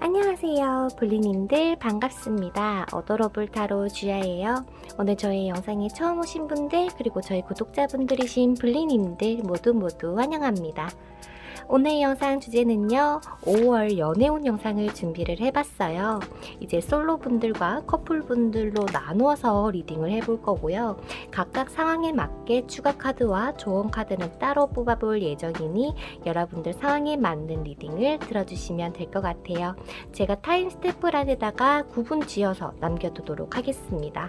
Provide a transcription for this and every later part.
안녕하세요 블리님들 반갑습니다. 어도러블 타로 주야예요. 오늘 저희 영상에 처음 오신 분들 그리고 저희 구독자분들이신 블리님들 모두 환영합니다. 오늘 영상 주제는요 5월 연애운 영상을 준비를 해봤어요. 이제 솔로 분들과 커플 분들로 나누어서 리딩을 해볼 거고요. 각각 상황에 맞게 추가 카드와 조언 카드는 따로 뽑아볼 예정이니 여러분들 상황에 맞는 리딩을 들어주시면 될 것 같아요. 제가 타임 스탬프란에다가 구분 지어서 남겨두도록 하겠습니다.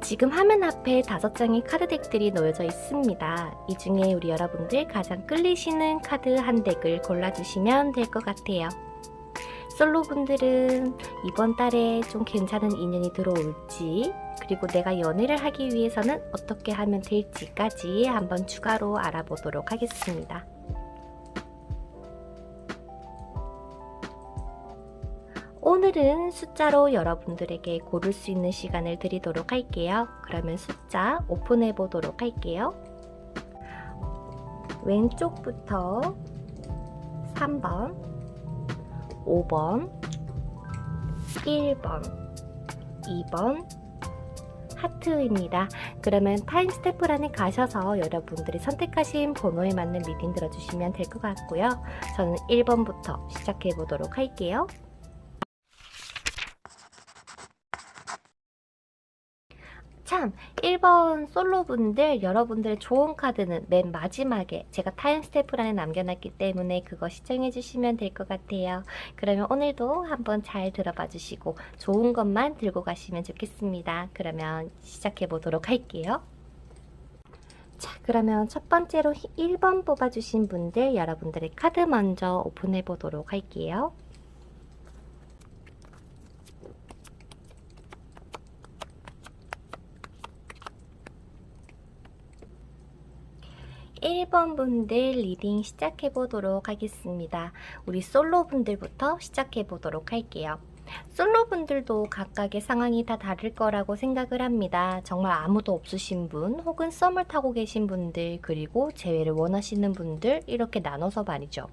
지금 화면 앞에 5장의 카드 덱들이 놓여져 있습니다. 이 중에 우리 여러분들 가장 끌리시는 카드 한 덱을 골라주시면 될 것 같아요. 솔로분들은 이번 달에 좀 괜찮은 인연이 들어올지, 그리고 내가 연애를 하기 위해서는 어떻게 하면 될지까지 한번 추가로 알아보도록 하겠습니다. 오늘은 숫자로 여러분들에게 고를 수 있는 시간을 드리도록 할게요. 그러면 숫자 오픈해 보도록 할게요. 왼쪽부터 3번, 5번, 1번, 2번, 하트입니다. 그러면 타임 스탬프란에 가셔서 여러분들이 선택하신 번호에 맞는 리딩 들어주시면 될 것 같고요. 저는 1번부터 시작해 보도록 할게요. 참 1번 솔로분들 여러분들의 좋은 카드는 맨 마지막에 제가 타임 스탬프란에 남겨놨기 때문에 그거 시청해 주시면 될 것 같아요. 그러면 오늘도 한번 잘 들어봐 주시고 좋은 것만 들고 가시면 좋겠습니다. 그러면 시작해 보도록 할게요. 자, 그러면 첫 번째로 1번 뽑아주신 분들 여러분들의 카드 먼저 오픈해 보도록 할게요. 1번 분들 리딩 시작해 보도록 하겠습니다. 우리 솔로 분들부터 시작해 보도록 할게요. 솔로 분들도 각각의 상황이 다 다를 거라고 생각을 합니다. 정말 아무도 없으신 분 혹은 썸을 타고 계신 분들 그리고 재회를 원하시는 분들 이렇게 나눠서 말이죠.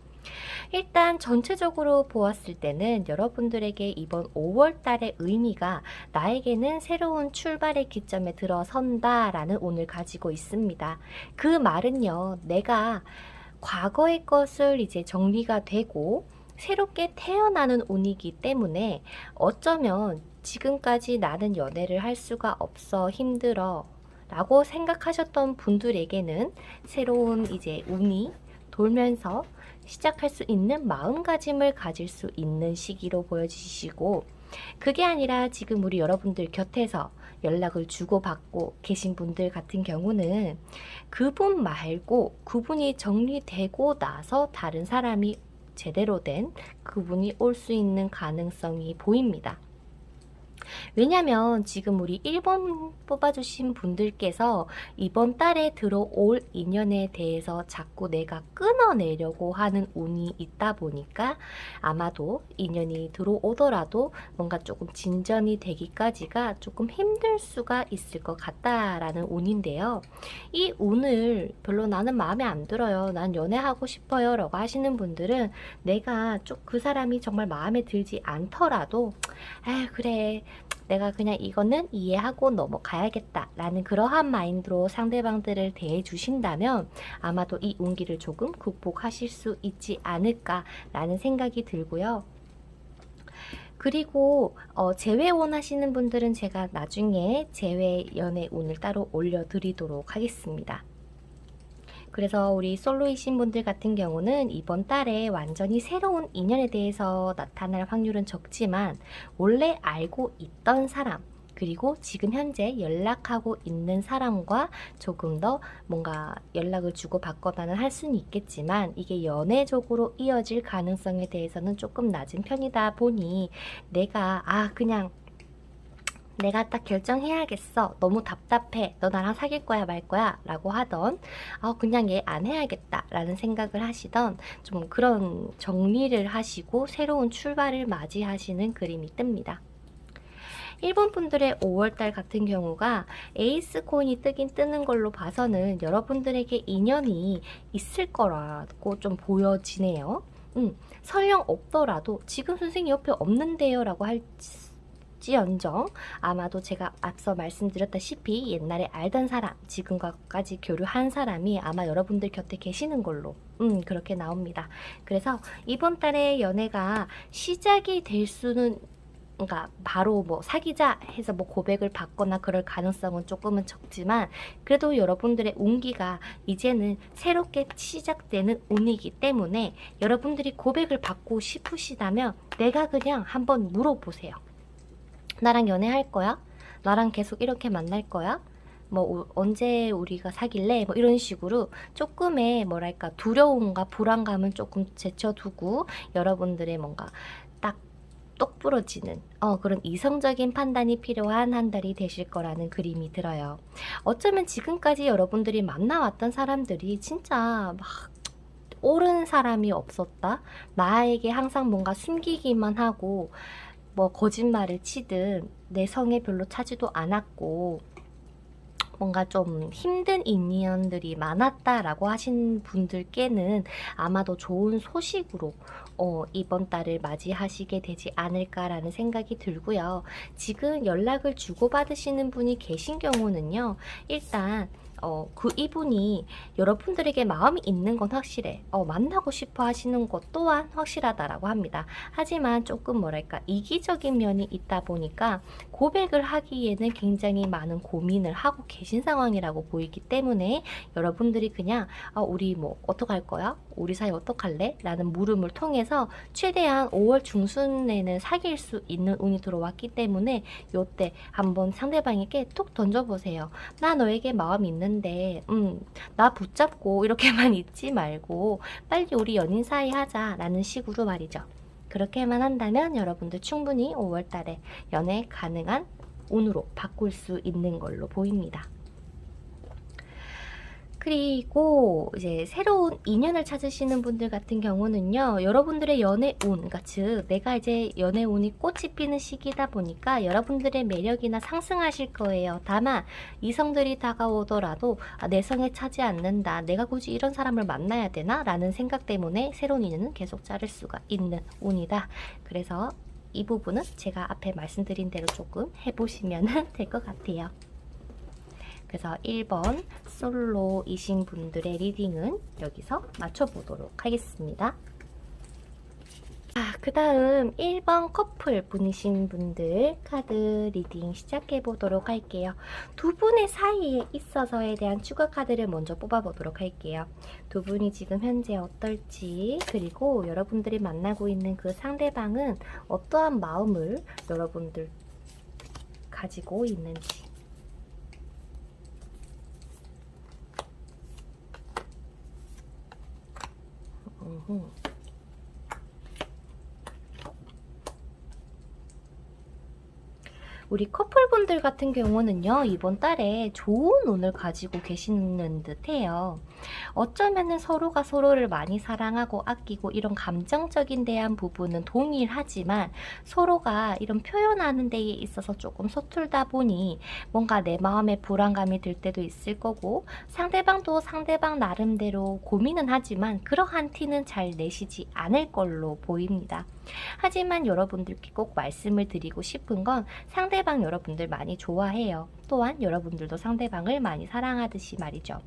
일단 전체적으로 보았을 때는 여러분들에게 이번 5월달의 의미가 나에게는 새로운 출발의 기점에 들어선다 라는 운을 가지고 있습니다. 그 말은요, 내가 과거의 것을 이제 정리가 되고 새롭게 태어나는 운이기 때문에 어쩌면 지금까지 나는 연애를 할 수가 없어 힘들어 라고 생각하셨던 분들에게는 새로운 이제 운이 돌면서 시작할 수 있는 마음가짐을 가질 수 있는 시기로 보여지시고, 그게 아니라 지금 우리 여러분들 곁에서 연락을 주고받고 계신 분들 같은 경우는 그분 말고 그분이 정리되고 나서 다른 사람이 제대로 된 그분이 올 수 있는 가능성이 보입니다. 왜냐면 지금 우리 1번 뽑아주신 분들께서 이번 달에 들어올 인연에 대해서 자꾸 내가 끊어내려고 하는 운이 있다 보니까 아마도 인연이 들어오더라도 뭔가 조금 진전이 되기까지가 조금 힘들 수가 있을 것 같다라는 운인데요. 이 운을 별로 나는 마음에 안 들어요. 난 연애하고 싶어요 라고 하시는 분들은 내가 좀 그 사람이 정말 마음에 들지 않더라도 그래 내가 그냥 이거는 이해하고 넘어가야겠다 라는 그러한 마인드로 상대방들을 대해 주신다면 아마도 이 운기를 조금 극복하실 수 있지 않을까 라는 생각이 들고요. 그리고 재회 원하시는 분들은 제가 나중에 재회 연애 운을 따로 올려드리도록 하겠습니다. 그래서 우리 솔로이신 분들 같은 경우는 이번 달에 완전히 새로운 인연에 대해서 나타날 확률은 적지만 원래 알고 있던 사람 그리고 지금 현재 연락하고 있는 사람과 조금 더 뭔가 연락을 주고받거나는 할 수는 있겠지만 이게 연애적으로 이어질 가능성에 대해서는 조금 낮은 편이다 보니 내가 그냥 내가 딱 결정해야겠어. 너무 답답해. 너 나랑 사귈 거야 말 거야 라고 하던 그냥 얘 안 해야겠다 라는 생각을 하시던 좀 그런 정리를 하시고 새로운 출발을 맞이하시는 그림이 뜹니다. 일본 분들의 5월달 같은 경우가 에이스 코인이 뜨긴 뜨는 걸로 봐서는 여러분들에게 인연이 있을 거라고 좀 보여지네요. 설령 없더라도 지금 선생님 옆에 없는데요 라고 할지언정 아마도 제가 앞서 말씀드렸다시피 옛날에 알던 사람, 지금과까지 교류한 사람이 아마 여러분들 곁에 계시는 걸로 그렇게 나옵니다. 그래서 이번 달에 연애가 시작이 될 수는, 그러니까 바로 뭐 사귀자 해서 뭐 고백을 받거나 그럴 가능성은 조금은 적지만, 그래도 여러분들의 운기가 이제는 새롭게 시작되는 운이기 때문에 여러분들이 고백을 받고 싶으시다면 내가 그냥 한번 물어보세요. 나랑 연애할 거야? 나랑 계속 이렇게 만날 거야? 뭐 언제 우리가 사귈래? 뭐 이런 식으로 조금의 뭐랄까 두려움과 불안감은 조금 제쳐두고 여러분들의 뭔가 딱 똑 부러지는 그런 이성적인 판단이 필요한 한 달이 되실 거라는 그림이 들어요. 어쩌면 지금까지 여러분들이 만나왔던 사람들이 진짜 막 옳은 사람이 없었다. 나에게 항상 뭔가 숨기기만 하고 뭐 거짓말을 치든 내 성에 별로 차지도 않았고 뭔가 좀 힘든 인연들이 많았다라고 하신 분들께는 아마도 좋은 소식으로 이번 달을 맞이하시게 되지 않을까라는 생각이 들고요. 지금 연락을 주고받으시는 분이 계신 경우는요. 일단 이분이 여러분들에게 마음이 있는 건 확실해. 만나고 싶어 하시는 것 또한 확실하다라고 합니다. 하지만 조금 뭐랄까 이기적인 면이 있다 보니까 고백을 하기에는 굉장히 많은 고민을 하고 계신 상황이라고 보이기 때문에 여러분들이 그냥 우리 뭐 어떡할 거야? 우리 사이 어떡할래? 라는 물음을 통해서 최대한 5월 중순에는 사귈 수 있는 운이 들어왔기 때문에 요때 한번 상대방에게 툭 던져보세요. 나 너에게 마음 있는데 나 붙잡고 이렇게만 있지 말고 빨리 우리 연인 사이 하자 라는 식으로 말이죠. 그렇게만 한다면 여러분들 충분히 5월달에 연애 가능한 운으로 바꿀 수 있는 걸로 보입니다. 그리고 이제 새로운 인연을 찾으시는 분들 같은 경우는요. 여러분들의 연애 운, 그러니까 즉 내가 이제 연애 운이 꽃이 피는 시기다 보니까 여러분들의 매력이나 상승하실 거예요. 다만 이성들이 다가오더라도 내 성에 차지 않는다. 내가 굳이 이런 사람을 만나야 되나? 라는 생각 때문에 새로운 인연은 계속 자를 수가 있는 운이다. 그래서 이 부분은 제가 앞에 말씀드린 대로 조금 해보시면 될 것 같아요. 그래서 1번 솔로이신 분들의 리딩은 여기서 맞춰보도록 하겠습니다. 그 다음 1번 커플 분이신 분들 카드 리딩 시작해 보도록 할게요. 두 분의 사이에 있어서에 대한 추가 카드를 먼저 뽑아보도록 할게요. 두 분이 지금 현재 어떨지, 그리고 여러분들이 만나고 있는 그 상대방은 어떠한 마음을 여러분들 가지고 있는지. 우리 커플분들 같은 경우는요, 이번 달에 좋은 운을 가지고 계시는 듯해요. 어쩌면은 서로가 서로를 많이 사랑하고 아끼고 이런 감정적인 대한 부분은 동일하지만 서로가 이런 표현하는 데에 있어서 조금 서툴다 보니 뭔가 내 마음에 불안감이 들 때도 있을 거고, 상대방도 상대방 나름대로 고민은 하지만 그러한 티는 잘 내시지 않을 걸로 보입니다. 하지만 여러분들께 꼭 말씀을 드리고 싶은 건 상대방 여러분들 많이 좋아해요. 또한 여러분들도 상대방을 많이 사랑하듯이 말이죠.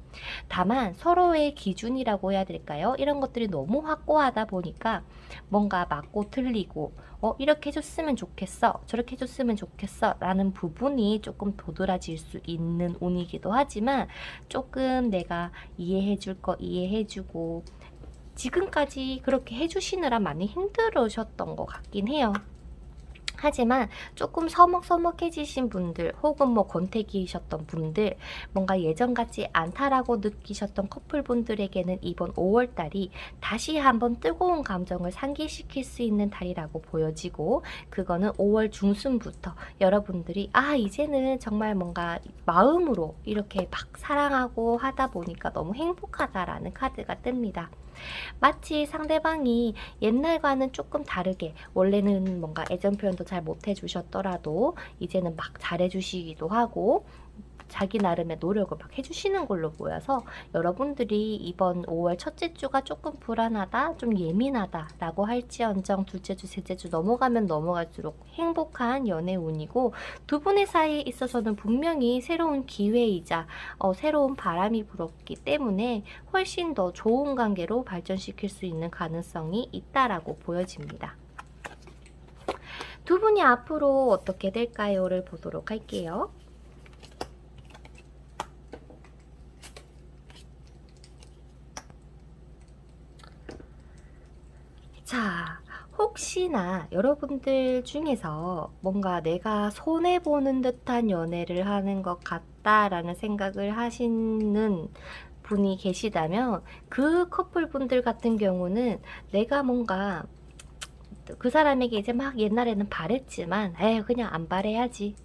다만 서로의 기준이라고 해야 될까요? 이런 것들이 너무 확고하다 보니까 뭔가 맞고 틀리고 이렇게 해줬으면 좋겠어, 저렇게 해줬으면 좋겠어 라는 부분이 조금 도드라질 수 있는 운이기도 하지만 조금 내가 이해해줄 거 이해해주고 지금까지 그렇게 해주시느라 많이 힘들으셨던 것 같긴 해요. 하지만 조금 서먹서먹해지신 분들 혹은 뭐 권태기이셨던 분들, 뭔가 예전 같지 않다라고 느끼셨던 커플분들에게는 이번 5월달이 다시 한번 뜨거운 감정을 상기시킬 수 있는 달이라고 보여지고, 그거는 5월 중순부터 여러분들이 이제는 정말 뭔가 마음으로 이렇게 막 사랑하고 하다 보니까 너무 행복하다라는 카드가 뜹니다. 마치 상대방이 옛날과는 조금 다르게, 원래는 뭔가 애정 표현도 잘 못해 주셨더라도 이제는 막 잘해 주시기도 하고 자기 나름의 노력을 막 해주시는 걸로 보여서 여러분들이 이번 5월 첫째 주가 조금 불안하다, 좀 예민하다라고 할지언정 둘째 주, 셋째 주 넘어가면 넘어갈수록 행복한 연애 운이고, 두 분의 사이에 있어서는 분명히 새로운 기회이자 새로운 바람이 불었기 때문에 훨씬 더 좋은 관계로 발전시킬 수 있는 가능성이 있다라고 보여집니다. 두 분이 앞으로 어떻게 될까요를 보도록 할게요. 자, 혹시나 여러분들 중에서 뭔가 내가 손해보는 듯한 연애를 하는 것 같다라는 생각을 하시는 분이 계시다면, 그 커플분들 같은 경우는 내가 뭔가 그 사람에게 이제 막 옛날에는 바랬지만 에휴 그냥 안 바래야지,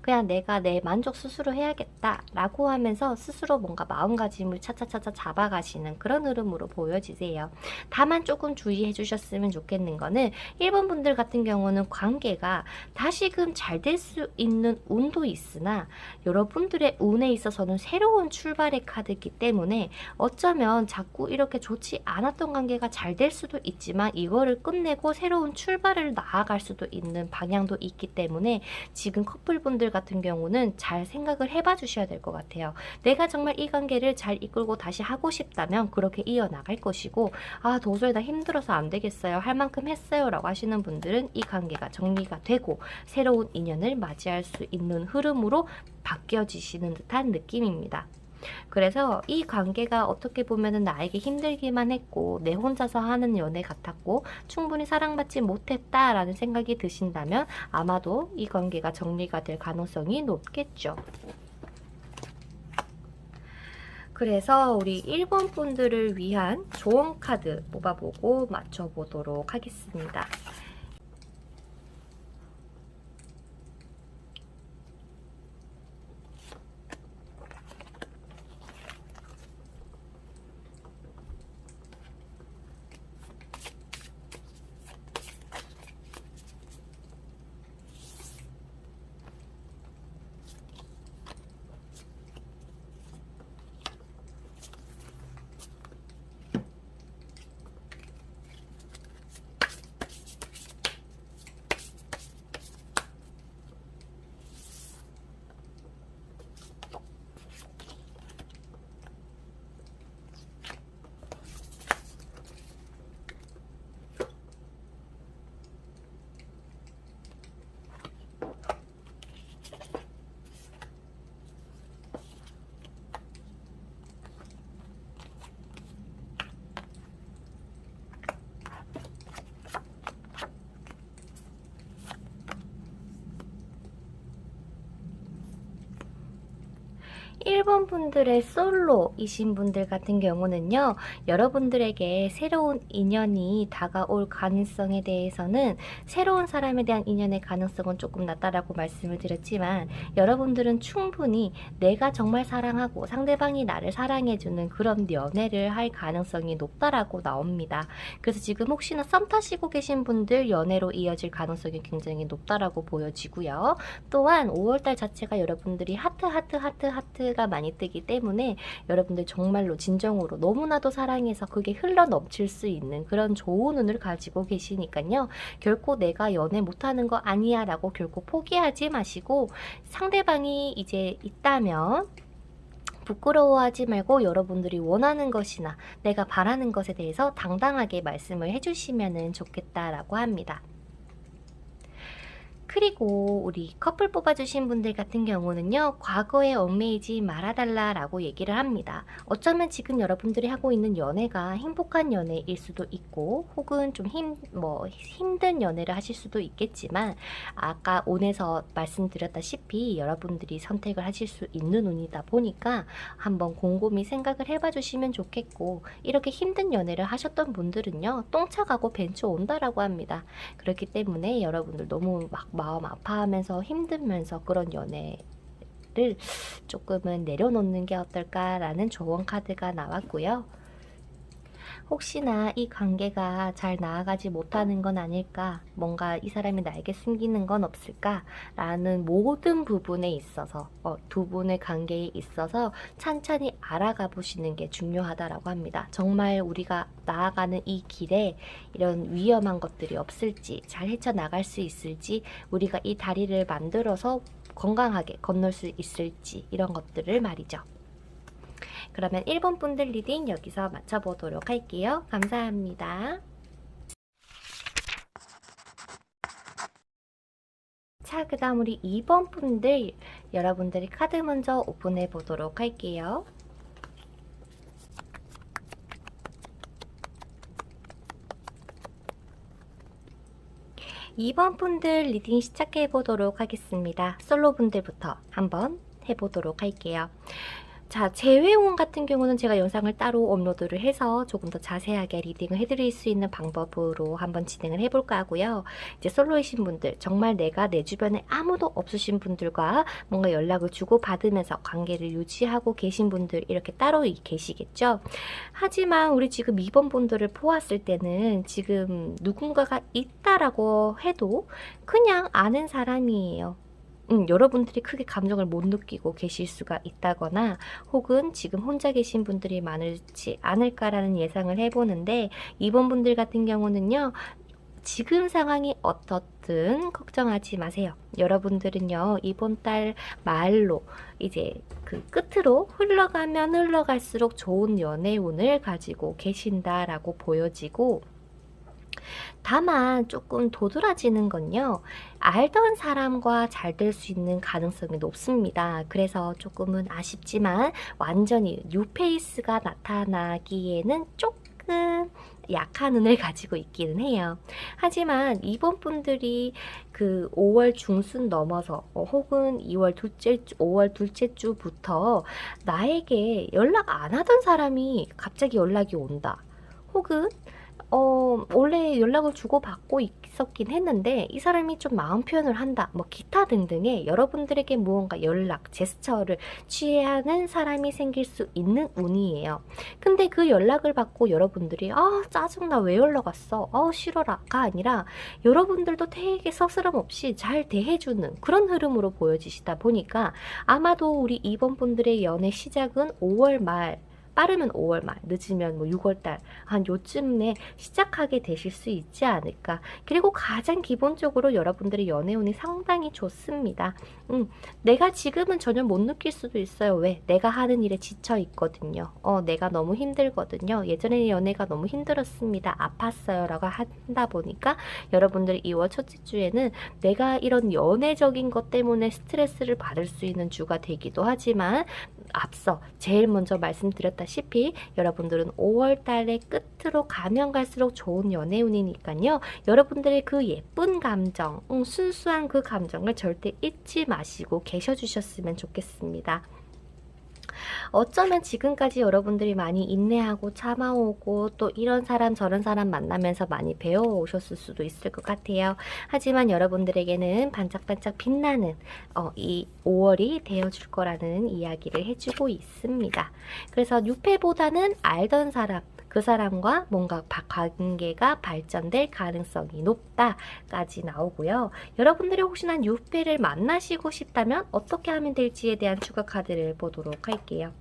그냥 내가 내 만족 스스로 해야겠다 라고 하면서 스스로 뭔가 마음가짐을 차차차차 잡아가시는 그런 흐름으로 보여지세요. 다만 조금 주의해 주셨으면 좋겠는 거는, 1번 분들 같은 경우는 관계가 다시금 잘 될 수 있는 운도 있으나 여러분들의 운에 있어서는 새로운 출발의 카드이기 때문에 어쩌면 자꾸 이렇게 좋지 않았던 관계가 잘 될 수도 있지만 이거를 끝내고 새로운 출발을 나아갈 수도 있는 방향도 있기 때문에, 지금 커플분들 같은 경우는 잘 생각을 해봐 주셔야 될 것 같아요. 내가 정말 이 관계를 잘 이끌고 다시 하고 싶다면 그렇게 이어나갈 것이고, 아 도저히 나 힘들어서 안 되겠어요, 할 만큼 했어요 라고 하시는 분들은 이 관계가 정리가 되고 새로운 인연을 맞이할 수 있는 흐름으로 바뀌어지시는 듯한 느낌입니다. 그래서 이 관계가 어떻게 보면은 나에게 힘들기만 했고 내 혼자서 하는 연애 같았고 충분히 사랑받지 못했다라는 생각이 드신다면 아마도 이 관계가 정리가 될 가능성이 높겠죠. 그래서 우리 1번 분들을 위한 조언 카드 뽑아보고 맞춰보도록 하겠습니다. 1번 분들의 솔로이신 분들 같은 경우는요, 여러분들에게 새로운 인연이 다가올 가능성에 대해서는, 새로운 사람에 대한 인연의 가능성은 조금 낮다라고 말씀을 드렸지만 여러분들은 충분히 내가 정말 사랑하고 상대방이 나를 사랑해주는 그런 연애를 할 가능성이 높다라고 나옵니다. 그래서 지금 혹시나 썸 타시고 계신 분들 연애로 이어질 가능성이 굉장히 높다라고 보여지고요. 또한 5월달 자체가 여러분들이 하트가 많이 뜨기 때문에 여러분들 정말로 진정으로 너무나도 사랑해서 그게 흘러 넘칠 수 있는 그런 좋은 운을 가지고 계시니까요. 결코 내가 연애 못하는 거 아니야 라고 결코 포기하지 마시고, 상대방이 이제 있다면 부끄러워하지 말고 여러분들이 원하는 것이나 내가 바라는 것에 대해서 당당하게 말씀을 해주시면 좋겠다라고 합니다. 그리고 우리 커플 뽑아주신 분들 같은 경우는요, 과거에 얽매이지 말아달라라고 얘기를 합니다. 어쩌면 지금 여러분들이 하고 있는 연애가 행복한 연애일 수도 있고, 혹은 좀 힘든 연애를 하실 수도 있겠지만, 아까 온에서 말씀드렸다시피 여러분들이 선택을 하실 수 있는 운이다 보니까 한번 곰곰이 생각을 해봐 주시면 좋겠고, 이렇게 힘든 연애를 하셨던 분들은요, 똥차 가고 벤츠 온다라고 합니다. 그렇기 때문에 여러분들 너무 막 마음 아파하면서 힘들면서 그런 연애를 조금은 내려놓는 게 어떨까라는 조언 카드가 나왔고요. 혹시나 이 관계가 잘 나아가지 못하는 건 아닐까? 뭔가 이 사람이 나에게 숨기는 건 없을까? 라는 모든 부분에 있어서 두 분의 관계에 있어서 찬찬히 알아가 보시는 게 중요하다라고 합니다. 정말 우리가 나아가는 이 길에 이런 위험한 것들이 없을지, 잘 헤쳐나갈 수 있을지, 우리가 이 다리를 만들어서 건강하게 건널 수 있을지, 이런 것들을 말이죠. 그러면 1번 분들 리딩 여기서 마쳐보도록 할게요. 감사합니다. 자, 그 다음 우리 2번 분들, 여러분들이 카드 먼저 오픈해 보도록 할게요. (2번) 분들 리딩 시작해 보도록 하겠습니다. 솔로 분들부터 한번 해보도록 할게요. 자, 재회원 같은 경우는 제가 영상을 따로 업로드를 해서 조금 더 자세하게 리딩을 해드릴 수 있는 방법으로 한번 진행을 해볼까 하고요. 이제 솔로이신 분들, 정말 내가 내 주변에 아무도 없으신 분들과 뭔가 연락을 주고받으면서 관계를 유지하고 계신 분들 이렇게 따로 계시겠죠. 하지만 우리 지금 2번 분들을 보았을 때는 지금 누군가가 있다라고 해도 그냥 아는 사람이에요. 여러분들이 크게 감정을 못 느끼고 계실 수가 있다거나 혹은 지금 혼자 계신 분들이 많을지 않을까라는 예상을 해보는데 2번 분들 같은 경우는요. 지금 상황이 어떻든 걱정하지 마세요. 여러분들은요. 이번 달 말로 이제 그 끝으로 흘러가면 흘러갈수록 좋은 연애운을 가지고 계신다라고 보여지고 다만 조금 도드라지는 건요. 알던 사람과 잘 될 수 있는 가능성이 높습니다. 그래서 조금은 아쉽지만 완전히 뉴페이스가 나타나기에는 조금 약한 운을 가지고 있기는 해요. 하지만 이번 분들이 그 5월 중순 넘어서 혹은 5월 둘째 주부터 나에게 연락 안 하던 사람이 갑자기 연락이 온다. 혹은 원래 연락을 주고받고 있었긴 했는데 이 사람이 좀 마음 표현을 한다. 뭐 기타 등등의 여러분들에게 무언가 연락, 제스처를 취해야 하는 사람이 생길 수 있는 운이에요. 근데 그 연락을 받고 여러분들이 짜증나 왜 연락 왔어? 싫어라가 아니라 여러분들도 되게 서스럼 없이 잘 대해주는 그런 흐름으로 보여지시다 보니까 아마도 우리 2번 분들의 연애 시작은 5월 말 빠르면 5월 말, 늦으면 뭐 6월 달, 한 요쯤에 시작하게 되실 수 있지 않을까. 그리고 가장 기본적으로 여러분들의 연애운이 상당히 좋습니다. 내가 지금은 전혀 못 느낄 수도 있어요. 왜? 내가 하는 일에 지쳐 있거든요. 내가 너무 힘들거든요. 예전에 연애가 너무 힘들었습니다. 아팠어요. 라고 한다 보니까 여러분들이 2월 첫째 주에는 내가 이런 연애적인 것 때문에 스트레스를 받을 수 있는 주가 되기도 하지만 앞서 제일 먼저 말씀드렸다시피 여러분들은 5월 달의 끝으로 가면 갈수록 좋은 연애운이니까요. 여러분들의 그 예쁜 감정, 순수한 그 감정을 절대 잊지 마시고 계셔주셨으면 좋겠습니다. 어쩌면 지금까지 여러분들이 많이 인내하고 참아오고 또 이런 사람 저런 사람 만나면서 많이 배워오셨을 수도 있을 것 같아요. 하지만 여러분들에게는 반짝반짝 빛나는 이 5월이 되어줄 거라는 이야기를 해주고 있습니다. 그래서 6회보다는 알던 사람, 그 사람과 뭔가 관계가 발전될 가능성이 높다까지 나오고요. 여러분들이 혹시나 6회를 만나시고 싶다면 어떻게 하면 될지에 대한 추가 카드를 보도록 할게요.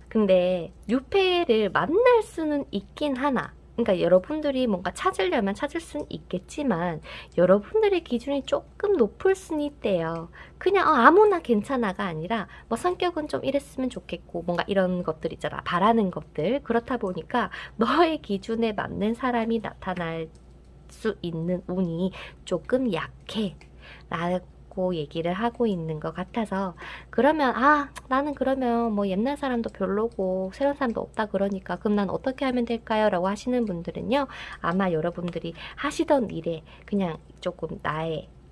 근데 6회를 만날 수는 있긴 하나. 그러니까 여러분들이 뭔가 찾으려면 찾을 수는 있겠지만 여러분들의 기준이 조금 높을 수는 있대요. 그냥 아무나 괜찮아가 아니라 뭐 성격은 좀 이랬으면 좋겠고 뭔가 이런 것들 있잖아. 바라는 것들. 그렇다 보니까 너의 기준에 맞는 사람이 나타날 수 있는 운이 조금 약해. 라고 얘기를 하고 있는 것 같아서 그러면 나는 그러면 뭐 옛날 사람도 별로고 새로운 사람도 없다 그러니까 그럼 난 어떻게 하면 될까요? 라고 하시는 분들은요. 아마 여러분들이 하시던 일에 그냥 조금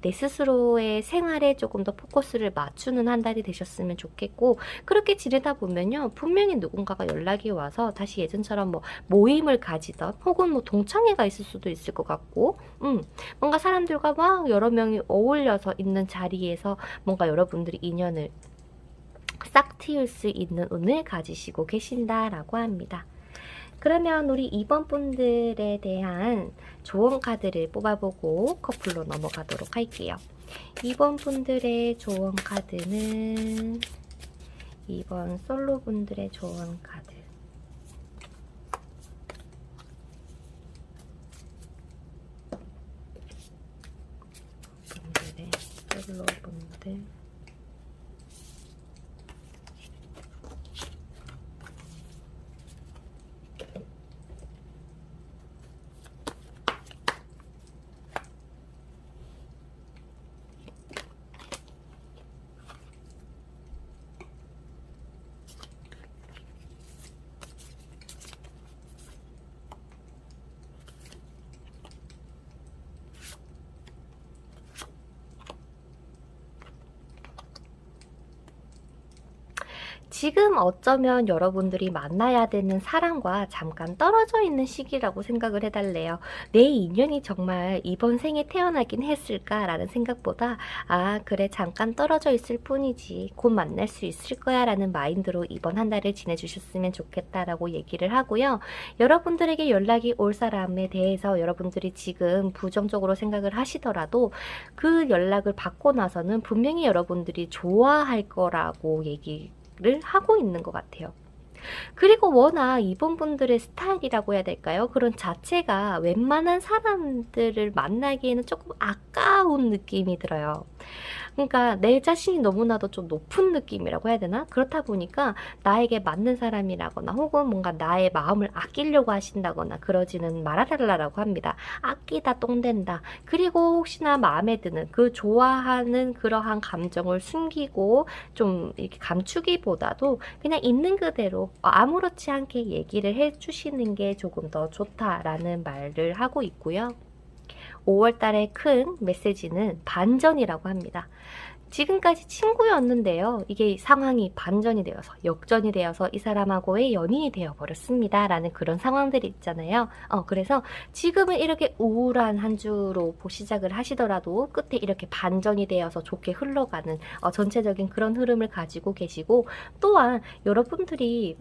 내 스스로의 생활에 조금 더 포커스를 맞추는 한 달이 되셨으면 좋겠고 그렇게 지내다 보면요. 분명히 누군가가 연락이 와서 다시 예전처럼 뭐 모임을 가지던 혹은 뭐 동창회가 있을 수도 있을 것 같고 뭔가 사람들과 막 여러 명이 어울려서 있는 자리에서 뭔가 여러분들이 인연을 싹 트일 수 있는 운을 가지시고 계신다라고 합니다. 그러면 우리 2번 분들에 대한 조언 카드를 뽑아보고 커플로 넘어가도록 할게요. 2번 분들의 조언 카드는 2번 솔로 분들의 조언 카드. 분들의 솔로 분들. 지금 어쩌면 여러분들이 만나야 되는 사람과 잠깐 떨어져 있는 시기라고 생각을 해달래요. 내 인연이 정말 이번 생에 태어나긴 했을까라는 생각보다 아 그래 잠깐 떨어져 있을 뿐이지 곧 만날 수 있을 거야 라는 마인드로 이번 한 달을 지내주셨으면 좋겠다라고 얘기를 하고요. 여러분들에게 연락이 올 사람에 대해서 여러분들이 지금 부정적으로 생각을 하시더라도 그 연락을 받고 나서는 분명히 여러분들이 좋아할 거라고 를 하고 있는 것 같아요. 그리고 워낙 이번 분들의 스타일이라고 해야 될까요? 그런 자체가 웬만한 사람들을 만나기에는 조금 아까운 느낌이 들어요. 그러니까 내 자신이 너무나도 좀 높은 느낌이라고 해야 되나? 그렇다 보니까 나에게 맞는 사람이라거나 혹은 뭔가 나의 마음을 아끼려고 하신다거나 그러지는 말아달라고 합니다. 아끼다 똥된다. 그리고 혹시나 마음에 드는 그 좋아하는 그러한 감정을 숨기고 좀 이렇게 감추기보다도 그냥 있는 그대로 아무렇지 않게 얘기를 해주시는 게 조금 더 좋다라는 말을 하고 있고요. 5월달의 큰 메시지는 반전이라고 합니다. 지금까지 친구였는데요. 이게 상황이 반전이 되어서 역전이 되어서 이 사람하고의 연인이 되어버렸습니다. 라는 그런 상황들이 있잖아요. 그래서 지금은 이렇게 우울한 한 주로 시작을 하시더라도 끝에 이렇게 반전이 되어서 좋게 흘러가는 전체적인 그런 흐름을 가지고 계시고 또한 여러분들이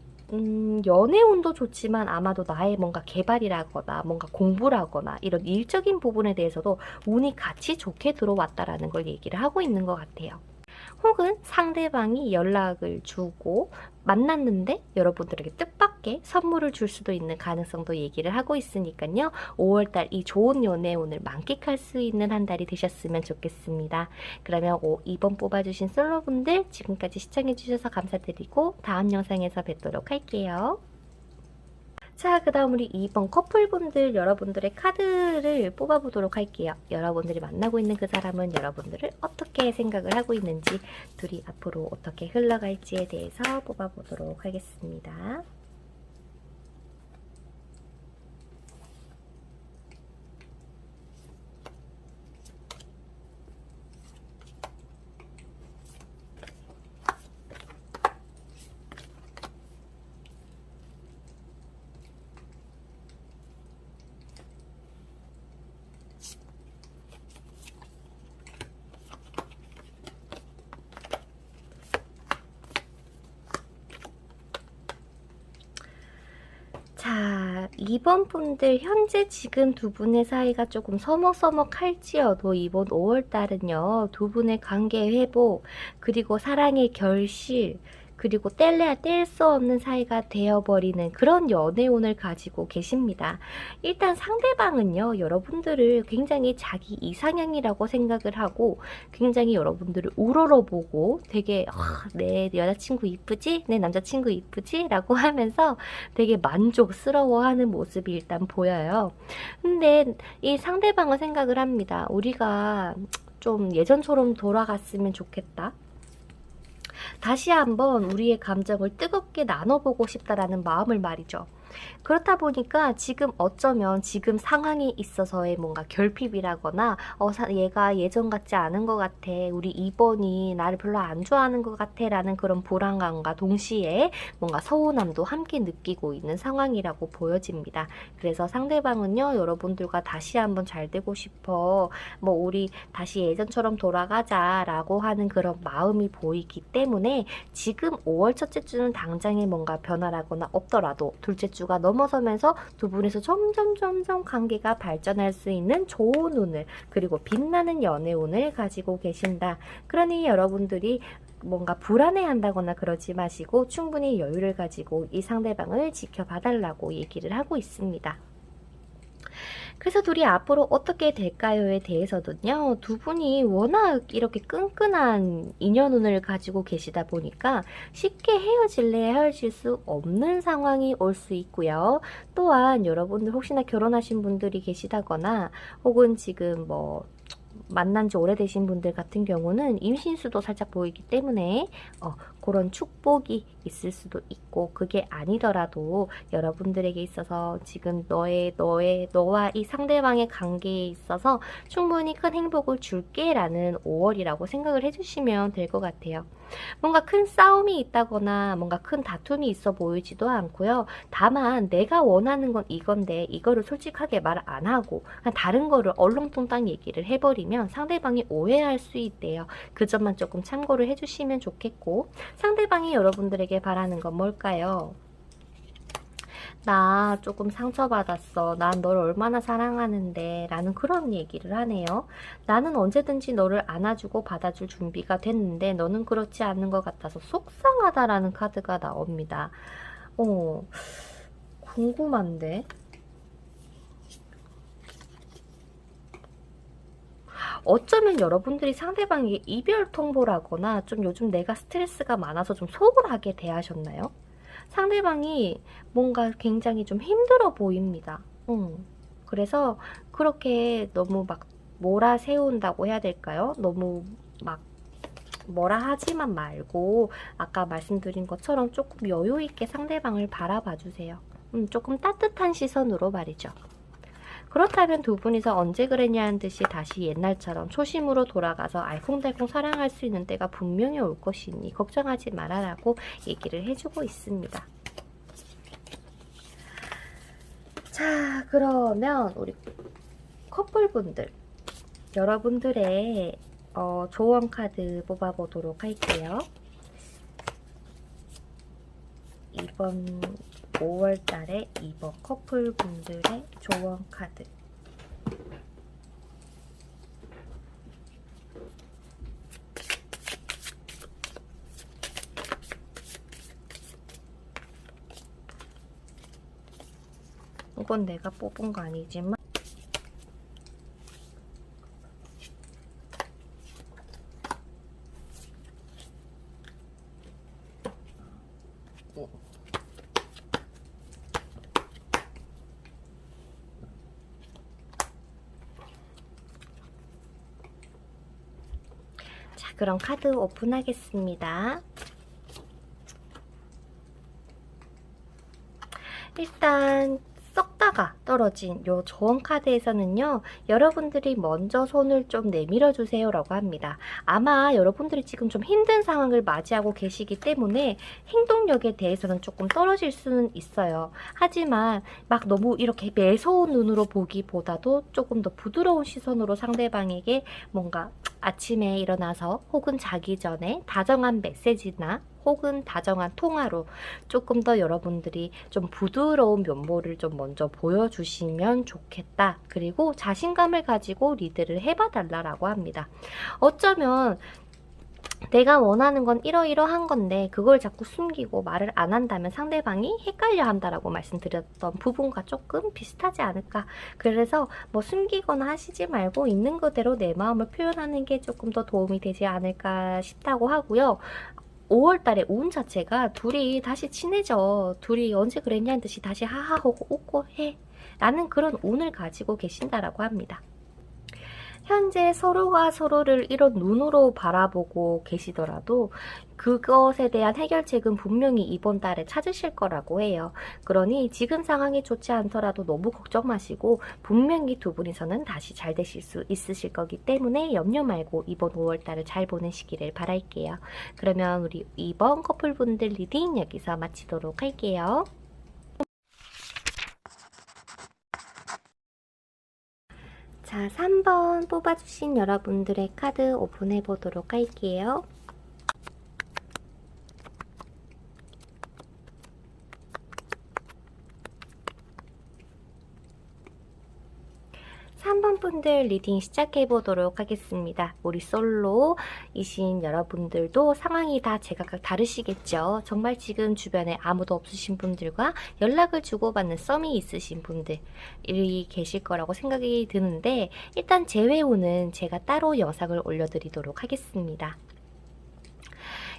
연애운도 좋지만 아마도 나의 뭔가 개발이라거나 뭔가 공부라거나 이런 일적인 부분에 대해서도 운이 같이 좋게 들어왔다라는 걸 얘기를 하고 있는 것 같아요. 혹은 상대방이 연락을 주고 만났는데 여러분들에게 뜻밖의 선물을 줄 수도 있는 가능성도 얘기를 하고 있으니까요. 5월달 이 좋은 연애운을 만끽할 수 있는 한 달이 되셨으면 좋겠습니다. 그러면 2번 뽑아주신 솔로분들 지금까지 시청해주셔서 감사드리고 다음 영상에서 뵙도록 할게요. 자, 그 다음 우리 2번 커플분들 여러분들의 카드를 뽑아보도록 할게요. 여러분들이 만나고 있는 그 사람은 여러분들을 어떻게 생각을 하고 있는지 둘이 앞으로 어떻게 흘러갈지에 대해서 뽑아보도록 하겠습니다. 자, 2번 분들 현재 지금 두 분의 사이가 조금 서먹서먹할지어도 이번 5월달은요. 두 분의 관계 회복 그리고 사랑의 결실 그리고 뗄래야 뗄 수 없는 사이가 되어버리는 그런 연애운을 가지고 계십니다. 일단 상대방은요. 여러분들을 굉장히 자기 이상형이라고 생각을 하고 굉장히 여러분들을 우러러보고 되게 내 여자친구 이쁘지? 내 남자친구 이쁘지? 라고 하면서 되게 만족스러워하는 모습이 일단 보여요. 근데 이 상대방은 생각을 합니다. 우리가 좀 예전처럼 돌아갔으면 좋겠다. 다시 한번 우리의 감정을 뜨겁게 나눠보고 싶다라는 마음을 말이죠. 그렇다 보니까 지금 어쩌면 지금 상황에 있어서의 뭔가 결핍이라거나 얘가 예전 같지 않은 것 같아. 우리 2번이 나를 별로 안 좋아하는 것 같아. 라는 그런 불안감과 동시에 뭔가 서운함도 함께 느끼고 있는 상황이라고 보여집니다. 그래서 상대방은요, 여러분들과 다시 한번 잘 되고 싶어. 뭐 우리 다시 예전처럼 돌아가자 라고 하는 그런 마음이 보이기 때문에 지금 5월 첫째 주는 당장에 뭔가 변화라거나 없더라도 둘째 주가 넘어서면서 두 분이서 점점 관계가 발전할 수 있는 좋은 운을, 그리고 빛나는 연애 운을 가지고 계신다. 그러니 여러분들이 뭔가 불안해한다거나 그러지 마시고 충분히 여유를 가지고 이 상대방을 지켜봐달라고 얘기를 하고 있습니다. 그래서 둘이 앞으로 어떻게 될까요에 대해서는요, 두 분이 워낙 이렇게 끈끈한 인연운을 가지고 계시다 보니까 쉽게 헤어질래 헤어질 수 없는 상황이 올 수 있고요. 또한 여러분들 혹시나 결혼하신 분들이 계시다거나 혹은 지금 뭐 만난 지 오래되신 분들 같은 경우는 임신수도 살짝 보이기 때문에 그런 축복이 있을 수도 있고, 그게 아니더라도 여러분들에게 있어서 지금 너와 이 상대방의 관계에 있어서 충분히 큰 행복을 줄게 라는 5월이라고 생각을 해주시면 될 것 같아요. 뭔가 큰 싸움이 있다거나 뭔가 큰 다툼이 있어 보이지도 않고요. 다만 내가 원하는 건 이건데 이거를 솔직하게 말 안 하고 그냥 다른 거를 얼렁뚱땅 얘기를 해버리면 상대방이 오해할 수 있대요. 그 점만 조금 참고를 해주시면 좋겠고, 상대방이 여러분들에게 바라는 건 뭘까요? 나 조금 상처받았어. 난 너를 얼마나 사랑하는데 라는 그런 얘기를 하네요. 나는 언제든지 너를 안아주고 받아줄 준비가 됐는데 너는 그렇지 않는 것 같아서 속상하다라는 카드가 나옵니다. 궁금한데? 어쩌면 여러분들이 상대방에게 이별 통보라거나 좀 요즘 내가 스트레스가 많아서 좀 소홀하게 대하셨나요? 상대방이 뭔가 굉장히 좀 힘들어 보입니다. 그래서 그렇게 너무 막 몰아세운다고 해야 될까요? 너무 막 뭐라 하지만 말고 아까 말씀드린 것처럼 조금 여유 있게 상대방을 바라봐 주세요. 조금 따뜻한 시선으로 말이죠. 그렇다면 두 분이서 언제 그랬냐는 듯이 다시 옛날처럼 초심으로 돌아가서 알콩달콩 사랑할 수 있는 때가 분명히 올 것이니 걱정하지 말아라고 얘기를 해주고 있습니다. 자, 그러면 우리 커플분들, 여러분들의 조언 카드 뽑아보도록 할게요. 이번 5월달에 이번 커플분들의 조언 카드. 이건 내가 뽑은 거 아니지만 자, 그럼 카드 오픈하겠습니다. 일단 썩다가 떨어진 요 조언 카드에서는요, 여러분들이 먼저 손을 좀 내밀어 주세요 라고 합니다. 아마 여러분들이 지금 좀 힘든 상황을 맞이하고 계시기 때문에 행동력에 대해서는 조금 떨어질 수는 있어요. 하지만 막 너무 이렇게 매서운 눈으로 보기보다도 조금 더 부드러운 시선으로 상대방에게 뭔가 아침에 일어나서 혹은 자기 전에 다정한 메시지나 혹은 다정한 통화로 조금 더 여러분들이 좀 부드러운 면모를 좀 먼저 보여주시면 좋겠다. 그리고 자신감을 가지고 리드를 해봐 달라고 합니다. 어쩌면 내가 원하는 건 이러이러한 건데 그걸 자꾸 숨기고 말을 안 한다면 상대방이 헷갈려 한다라고 말씀드렸던 부분과 조금 비슷하지 않을까. 그래서 뭐 숨기거나 하시지 말고 있는 그대로 내 마음을 표현하는 게 조금 더 도움이 되지 않을까 싶다고 하고요. 5월달에 운 자체가 둘이 다시 친해져. 둘이 언제 그랬냐는 듯이 다시 하하하고 웃고 해. 라는 그런 운을 가지고 계신다라고 합니다. 현재 서로가 서로를 이런 눈으로 바라보고 계시더라도 그것에 대한 해결책은 분명히 이번 달에 찾으실 거라고 해요. 그러니 지금 상황이 좋지 않더라도 너무 걱정 마시고 분명히 두 분이서는 다시 잘 되실 수 있으실 거기 때문에 염려 말고 이번 5월 달을 잘 보내시기를 바랄게요. 그러면 우리 이번 커플분들 리딩 여기서 마치도록 할게요. 자, 3번 뽑아주신 여러분들의 카드 오픈해 보도록 할게요. 3번 분들 리딩 시작해 보도록 하겠습니다. 우리 솔로이신 여러분들도 상황이 다 제각각 다르시겠죠. 정말 지금 주변에 아무도 없으신 분들과 연락을 주고받는 썸이 있으신 분들이 계실 거라고 생각이 드는데 일단 제외호는 제가 따로 영상을 올려드리도록 하겠습니다.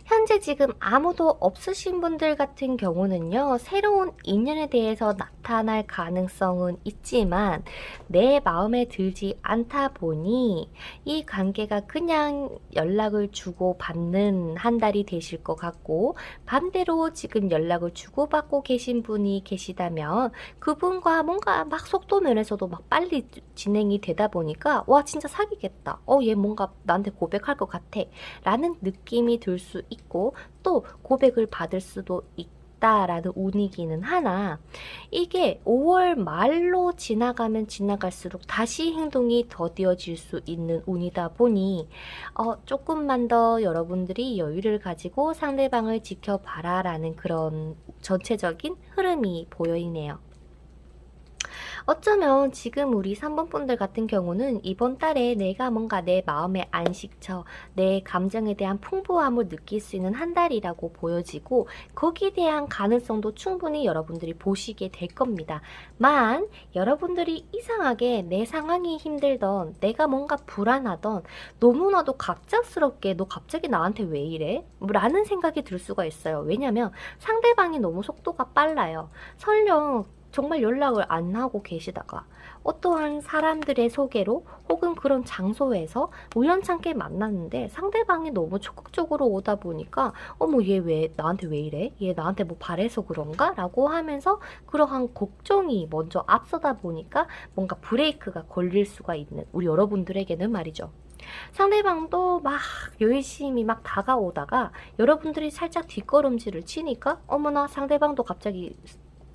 현재 지금 아무도 없으신 분들 같은 경우는요, 새로운 인연에 대해서 나타날 가능성은 있지만 내 마음에 들지 않다 보니 이 관계가 그냥 연락을 주고받는 한 달이 되실 것 같고, 반대로 지금 연락을 주고받고 계신 분이 계시다면 그분과 뭔가 막 속도 면에서도 막 빨리 진행이 되다 보니까 와 진짜 사귀겠다, 얘 뭔가 나한테 고백할 것 같아 라는 느낌이 들 수 있고, 또 고백을 받을 수도 있다라는 운이기는 하나, 이게 5월 말로 지나가면 지나갈수록 다시 행동이 더디어질 수 있는 운이다 보니 조금만 더 여러분들이 여유를 가지고 상대방을 지켜봐라 라는 그런 전체적인 흐름이 보여있네요. 어쩌면 지금 우리 3번 분들 같은 경우는 이번 달에 내가 뭔가 내 마음의 안식처, 내 감정에 대한 풍부함을 느낄 수 있는 한 달이라고 보여지고, 거기에 대한 가능성도 충분히 여러분들이 보시게 될 겁니다. 만 여러분들이 이상하게 내 상황이 힘들던, 내가 뭔가 불안하던, 너무나도 갑작스럽게 너 갑자기 나한테 왜 이래? 라는 생각이 들 수가 있어요. 왜냐면 상대방이 너무 속도가 빨라요. 설령 정말 연락을 안 하고 계시다가 어떠한 사람들의 소개로 혹은 그런 장소에서 우연찮게 만났는데 상대방이 너무 적극적으로 오다 보니까 어머 얘 왜 나한테 왜 이래? 얘 나한테 뭐 바래서 그런가? 라고 하면서 그러한 걱정이 먼저 앞서다 보니까 뭔가 브레이크가 걸릴 수가 있는 우리 여러분들에게는 말이죠. 상대방도 막 열심히 막 다가오다가 여러분들이 살짝 뒷걸음질을 치니까 어머나 상대방도 갑자기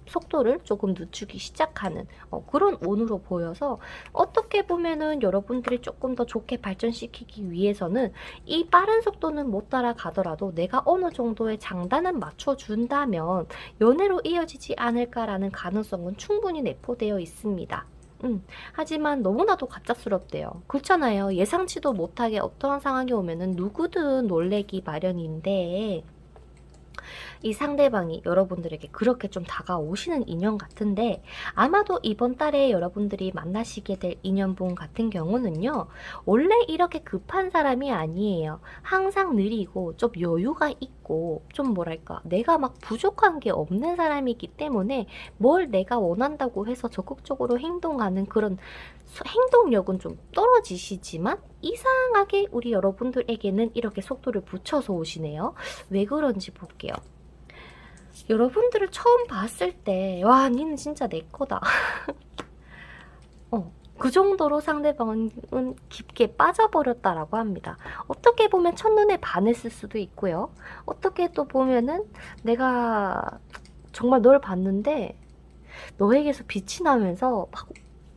속도를 조금 늦추기 시작하는 그런 운으로 보여서, 어떻게 보면은 여러분들이 조금 더 좋게 발전시키기 위해서는 이 빠른 속도는 못 따라가더라도 내가 어느 정도의 장단은 맞춰준다면 연애로 이어지지 않을까라는 가능성은 충분히 내포되어 있습니다. 하지만 너무나도 갑작스럽대요. 그렇잖아요. 예상치도 못하게 어떠한 상황이 오면은 누구든 놀래기 마련인데, 이 상대방이 여러분들에게 그렇게 좀 다가오시는 인연 같은데, 아마도 이번 달에 여러분들이 만나시게 될 인연분 같은 경우는요, 원래 이렇게 급한 사람이 아니에요. 항상 느리고 좀 여유가 있고 좀 뭐랄까 내가 막 부족한 게 없는 사람이기 때문에 뭘 내가 원한다고 해서 적극적으로 행동하는 그런 행동력은 좀 떨어지시지만 이상하게 우리 여러분들에게는 이렇게 속도를 붙여서 오시네요. 왜 그런지 볼게요. 여러분들을 처음 봤을 때, 와, 니는 진짜 내 거다. 그 정도로 상대방은 깊게 빠져버렸다라고 합니다. 어떻게 보면 첫눈에 반했을 수도 있고요. 어떻게 또 보면은 내가 정말 널 봤는데 너에게서 빛이 나면서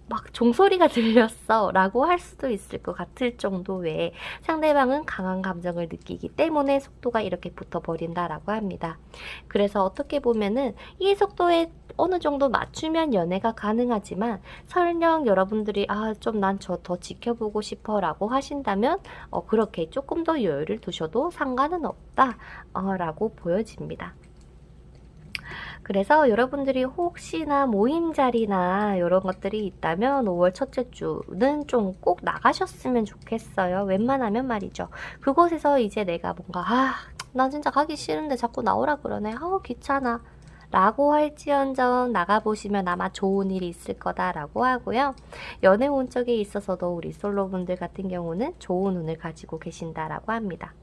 막 종소리가 들렸어 라고 할 수도 있을 것 같을 정도의, 상대방은 강한 감정을 느끼기 때문에 속도가 이렇게 붙어버린다라고 합니다. 그래서 어떻게 보면은 이 속도에 어느 정도 맞추면 연애가 가능하지만, 설령 여러분들이 좀 난 저 더 지켜보고 싶어 라고 하신다면 그렇게 조금 더 여유를 두셔도 상관은 없다 라고 보여집니다. 그래서 여러분들이 혹시나 모임 자리나 이런 것들이 있다면 5월 첫째 주는 좀 꼭 나가셨으면 좋겠어요. 웬만하면 말이죠. 그곳에서 이제 내가 뭔가 나 진짜 가기 싫은데 자꾸 나오라 그러네. 귀찮아 라고 할지언정 나가보시면 아마 좋은 일이 있을 거다라고 하고요. 연애 운 쪽에 있어서도 우리 솔로분들 같은 경우는 좋은 운을 가지고 계신다라고 합니다.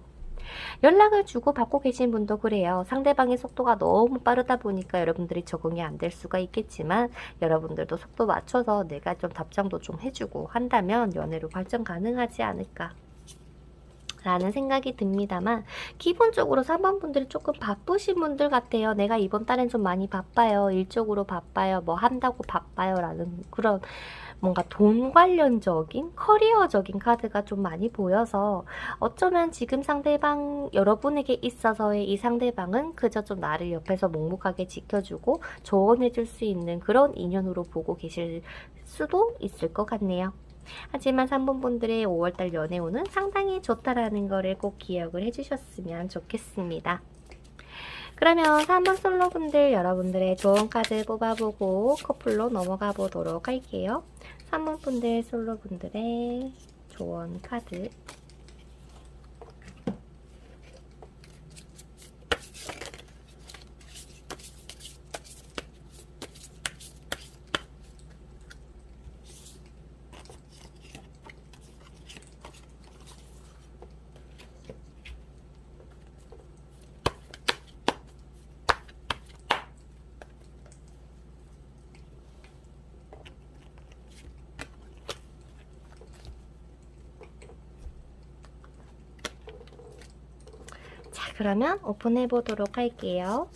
연락을 주고받고 계신 분도 그래요. 상대방의 속도가 너무 빠르다 보니까 여러분들이 적응이 안 될 수가 있겠지만 여러분들도 속도 맞춰서 내가 좀 답장도 좀 해주고 한다면 연애로 발전 가능하지 않을까 라는 생각이 듭니다만 기본적으로 3번 분들이 조금 바쁘신 분들 같아요. 내가 이번 달엔 좀 많이 바빠요. 일적으로 바빠요. 뭐 한다고 바빠요. 라는 그런 뭔가 돈 관련적인 커리어적인 카드가 좀 많이 보여서 어쩌면 지금 상대방 여러분에게 있어서의 이 상대방은 그저 좀 나를 옆에서 묵묵하게 지켜주고 조언해줄 수 있는 그런 인연으로 보고 계실 수도 있을 것 같네요. 하지만 3번 분들의 5월달 연애운은 상당히 좋다라는 거를 꼭 기억을 해주셨으면 좋겠습니다. 그러면 3번 솔로분들 여러분들의 좋은 카드 뽑아보고 커플로 넘어가 보도록 할게요. 3번 분들 솔로분들의 좋은 카드 그러면 오픈해 보도록 할게요.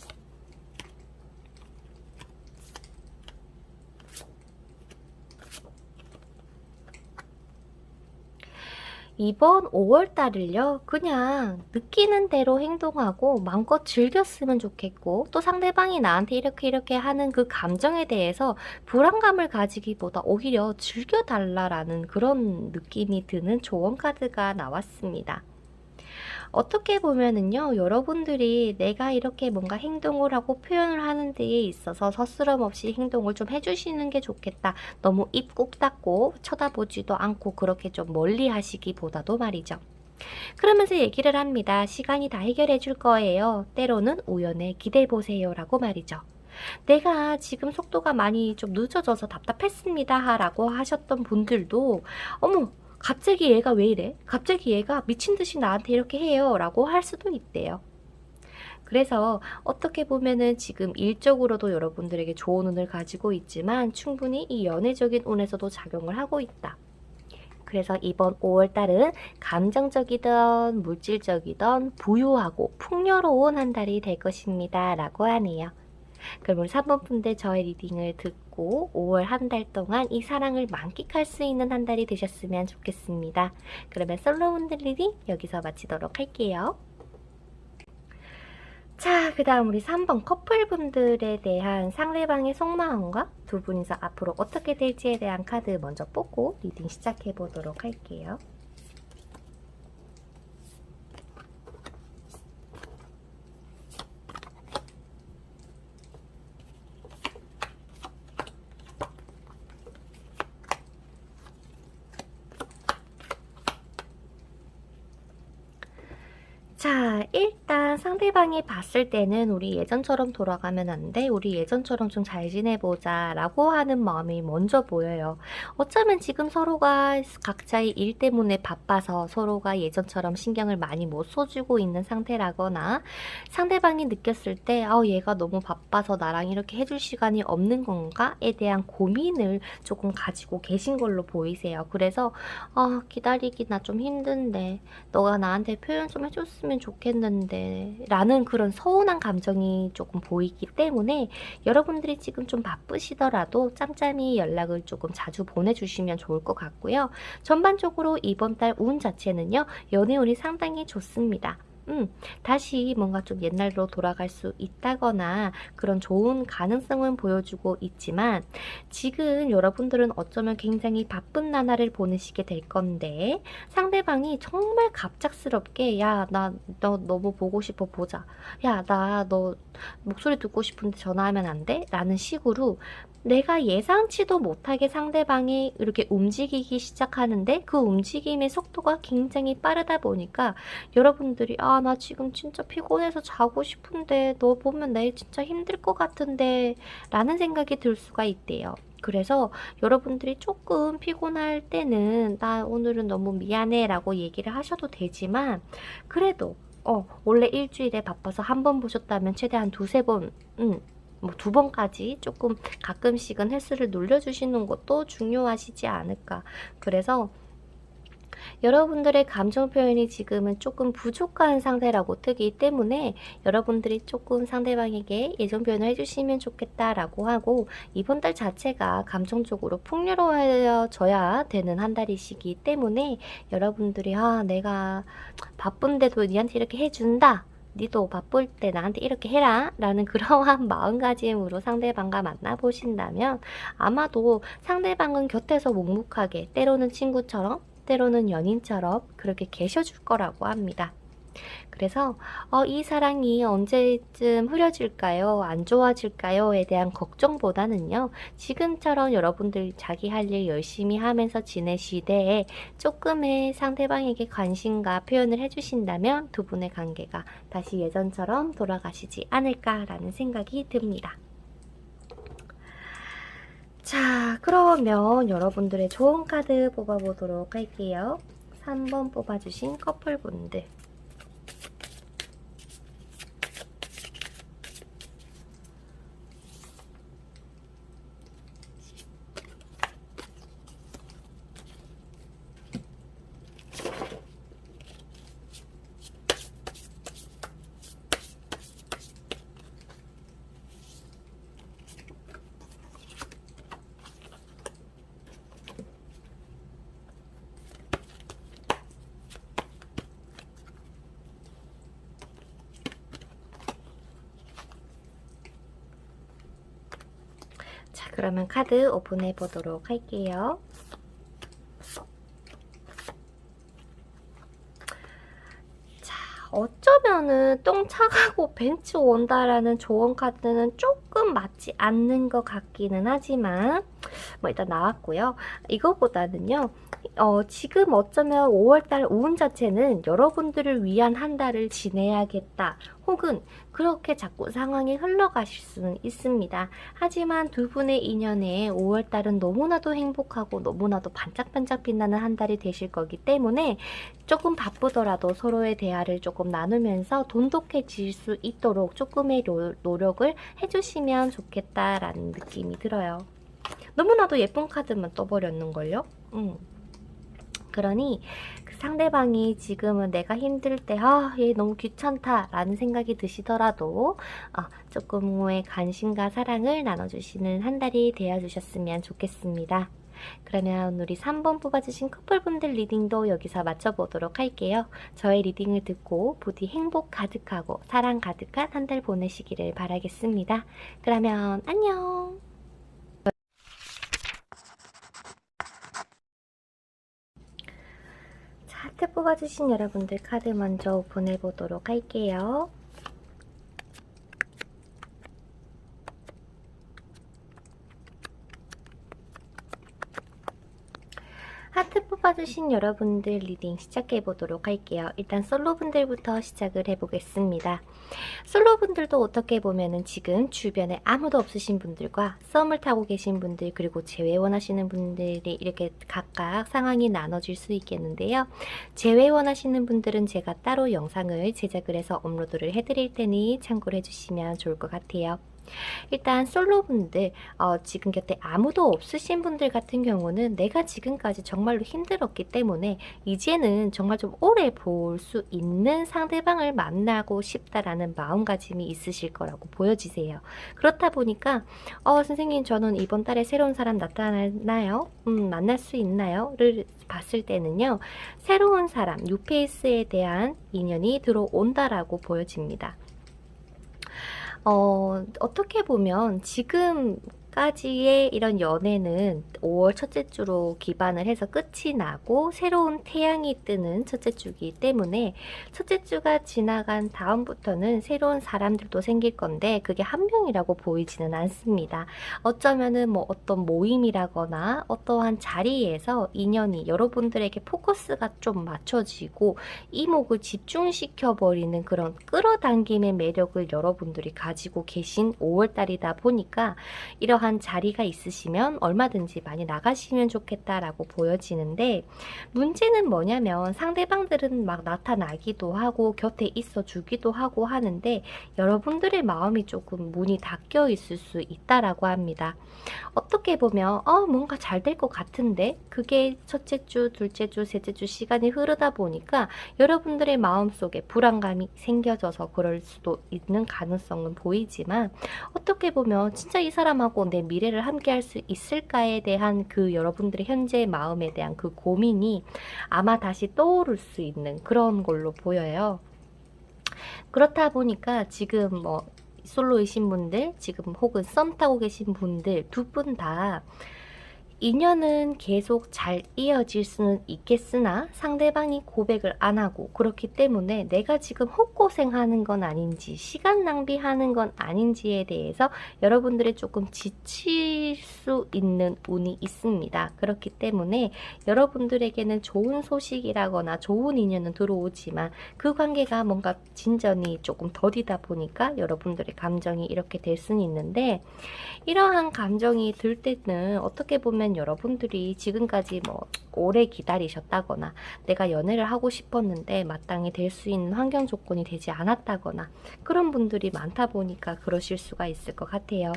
이번 5월달을요 그냥 느끼는 대로 행동하고 마음껏 즐겼으면 좋겠고 또 상대방이 나한테 이렇게 하는 그 감정에 대해서 불안감을 가지기보다 오히려 즐겨달라라는 그런 느낌이 드는 조언 카드가 나왔습니다. 어떻게 보면은요, 여러분들이 내가 이렇게 뭔가 행동을 하고 표현을 하는 데에 있어서 서스럼 없이 행동을 좀 해주시는 게 좋겠다. 너무 입 꾹 닫고 쳐다보지도 않고 그렇게 좀 멀리 하시기보다도 말이죠. 그러면서 얘기를 합니다. 시간이 다 해결해 줄 거예요. 때로는 우연에 기대해보세요. 라고 말이죠. 내가 지금 속도가 많이 좀 늦어져서 답답했습니다. 라고 하셨던 분들도 어머 갑자기 얘가 왜 이래? 갑자기 얘가 미친듯이 나한테 이렇게 해요. 라고 할 수도 있대요. 그래서 어떻게 보면은 지금 일적으로도 여러분들에게 좋은 운을 가지고 있지만 충분히 이 연애적인 운에서도 작용을 하고 있다. 그래서 이번 5월달은 감정적이든 물질적이든 부유하고 풍요로운 한 달이 될 것입니다. 라고 하네요. 그럼 우리 3번 분들 저의 리딩을 듣고 5월 한 달 동안 이 사랑을 만끽할 수 있는 한 달이 되셨으면 좋겠습니다. 그러면 솔로분들 리딩 여기서 마치도록 할게요. 자, 그 다음 우리 3번 커플분들에 대한 상대방의 속마음과 두 분이서 앞으로 어떻게 될지에 대한 카드 먼저 뽑고 리딩 시작해 보도록 할게요. 자, 일단 상대방이 봤을 때는 우리 예전처럼 돌아가면 안 돼. 우리 예전처럼 좀 잘 지내보자 라고 하는 마음이 먼저 보여요. 어쩌면 지금 서로가 각자의 일 때문에 바빠서 서로가 예전처럼 신경을 많이 못 써주고 있는 상태라거나 상대방이 느꼈을 때 얘가 너무 바빠서 나랑 이렇게 해줄 시간이 없는 건가에 대한 고민을 조금 가지고 계신 걸로 보이세요. 그래서 기다리기 나 좀 힘든데 너가 나한테 표현 좀 해줬으면 좋겠는데 라는 그런 서운한 감정이 조금 보이기 때문에 여러분들이 지금 좀 바쁘시더라도 짬짬이 연락을 조금 자주 보내주시면 좋을 것 같고요. 전반적으로 이번 달 운 자체는요, 연애운이 상당히 좋습니다. 다시 뭔가 좀 옛날로 돌아갈 수 있다거나 그런 좋은 가능성은 보여주고 있지만 지금 여러분들은 어쩌면 굉장히 바쁜 나날을 보내시게 될 건데 상대방이 정말 갑작스럽게 야, 너 너무 보고 싶어 보자. 야, 나 너 목소리 듣고 싶은데 전화하면 안 돼? 라는 식으로 내가 예상치도 못하게 상대방이 이렇게 움직이기 시작하는데 그 움직임의 속도가 굉장히 빠르다 보니까 여러분들이 아, 나 지금 진짜 피곤해서 자고 싶은데 너 보면 내일 진짜 힘들 것 같은데 라는 생각이 들 수가 있대요. 그래서 여러분들이 조금 피곤할 때는 나 오늘은 너무 미안해 라고 얘기를 하셔도 되지만, 그래도 원래 일주일에 바빠서 한 번 보셨다면 최대한 두세 번, 뭐 두 번까지 조금 가끔씩은 헬스를 놀려주시는 것도 중요하시지 않을까. 그래서 여러분들의 감정 표현이 지금은 조금 부족한 상태라고 뜨기 때문에 여러분들이 조금 상대방에게 애정 표현을 해주시면 좋겠다라고 하고, 이번 달 자체가 감정적으로 풍요로워져야 되는 한 달이시기 때문에 여러분들이 내가 바쁜데도 니한테 이렇게 해준다, 니도 바쁠 때 나한테 이렇게 해라 라는 그러한 마음가짐으로 상대방과 만나보신다면 아마도 상대방은 곁에서 묵묵하게, 때로는 친구처럼 때로는 연인처럼 그렇게 계셔줄 거라고 합니다. 그래서 이 사랑이 언제쯤 흐려질까요? 안 좋아질까요?에 대한 걱정보다는요, 지금처럼 여러분들 자기 할 일 열심히 하면서 지내시되 조금의 상대방에게 관심과 표현을 해주신다면 두 분의 관계가 다시 예전처럼 돌아가시지 않을까라는 생각이 듭니다. 자, 그러면 여러분들의 좋은 카드 뽑아보도록 할게요. 3번 뽑아주신 커플분들. 자, 그러면 카드 오픈해 보도록 할게요. 자, 어쩌면은 똥 차가고 벤츠 온다라는 조언 카드는 조금 맞지 않는 것 같기는 하지만 뭐 일단 나왔고요. 이거보다는요, 지금 어쩌면 5월달 운자체는 여러분들을 위한 한 달을 지내야겠다, 혹은 그렇게 자꾸 상황이 흘러가실 수는 있습니다. 하지만 두 분의 인연에 5월달은 너무나도 행복하고 너무나도 반짝반짝 빛나는 한 달이 되실 거기 때문에 조금 바쁘더라도 서로의 대화를 조금 나누면서 돈독해질 수 있도록 조금의 노력을 해주시면 좋겠다라는 느낌이 들어요. 너무나도 예쁜 카드만 떠버렸는걸요? 그러니 그 상대방이 지금은 내가 힘들 때 얘 너무 귀찮다 라는 생각이 드시더라도 조금의 관심과 사랑을 나눠주시는 한 달이 되어주셨으면 좋겠습니다. 그러면 우리 3번 뽑아주신 커플분들 리딩도 여기서 마쳐보도록 할게요. 저의 리딩을 듣고 부디 행복 가득하고 사랑 가득한 한 달 보내시기를 바라겠습니다. 그러면 안녕. 하트 뽑아주신 여러분들 카드 먼저 오픈해보도록 할게요. 하트 뽑아주신 여러분들 리딩 시작해보도록 할게요. 일단 솔로분들부터 시작을 해보겠습니다. 솔로분들도 어떻게 보면은 지금 주변에 아무도 없으신 분들과 썸을 타고 계신 분들, 그리고 재회 원하시는 분들이 이렇게 각각 상황이 나눠질 수 있겠는데요. 재회 원하시는 분들은 제가 따로 영상을 제작을 해서 업로드를 해드릴 테니 참고를 해주시면 좋을 것 같아요. 일단 솔로분들, 지금 곁에 아무도 없으신 분들 같은 경우는 내가 지금까지 정말로 힘들었기 때문에 이제는 정말 좀 오래 볼 수 있는 상대방을 만나고 싶다라는 마음가짐이 있으실 거라고 보여지세요. 그렇다 보니까 선생님, 저는 이번 달에 새로운 사람 나타나나요? 만날 수 있나요? 를 봤을 때는요, 새로운 사람, 뉴페이스에 대한 인연이 들어온다라고 보여집니다. 어떻게 보면 지금 까지의 이런 연애는 5월 첫째 주로 기반을 해서 끝이 나고 새로운 태양이 뜨는 첫째 주이기 때문에 첫째 주가 지나간 다음부터는 새로운 사람들도 생길 건데 그게 한 명이라고 보이지는 않습니다. 어쩌면은 뭐 어떤 모임이라거나 어떠한 자리에서 인연이 여러분들에게 포커스가 좀 맞춰지고 이목을 집중시켜 버리는 그런 끌어당김의 매력을 여러분들이 가지고 계신 5월달이다 보니까 이러한 자리가 있으시면 얼마든지 많이 나가시면 좋겠다라고 보여지는데, 문제는 뭐냐면 상대방들은 막 나타나기도 하고 곁에 있어 주기도 하고 하는데 여러분들의 마음이 조금 문이 닫혀 있을 수 있다라고 합니다. 어떻게 보면 뭔가 잘 될 것 같은데 그게 첫째 주, 둘째 주, 셋째 주 시간이 흐르다 보니까 여러분들의 마음속에 불안감이 생겨져서 그럴 수도 있는 가능성은 보이지만, 어떻게 보면 진짜 이 사람하고 내 미래를 함께 할 수 있을까에 대한 그 여러분들의 현재의 마음에 대한 그 고민이 아마 다시 떠오를 수 있는 그런 걸로 보여요. 그렇다 보니까 지금 뭐 솔로이신 분들, 지금 혹은 썸 타고 계신 분들 두 분 다 인연은 계속 잘 이어질 수는 있겠으나 상대방이 고백을 안 하고, 그렇기 때문에 내가 지금 헛고생하는 건 아닌지 시간 낭비하는 건 아닌지에 대해서 여러분들이 조금 지칠 수 있는 운이 있습니다. 그렇기 때문에 여러분들에게는 좋은 소식이라거나 좋은 인연은 들어오지만 그 관계가 뭔가 진전이 조금 더디다 보니까 여러분들의 감정이 이렇게 될 수는 있는데, 이러한 감정이 들 때는 어떻게 보면 여러분들이 지금까지 뭐 오래 기다리셨다거나 내가 연애를 하고 싶었는데 마땅히 될 수 있는 환경 조건이 되지 않았다거나 그런 분들이 많다 보니까 그러실 수가 있을 것 같아요.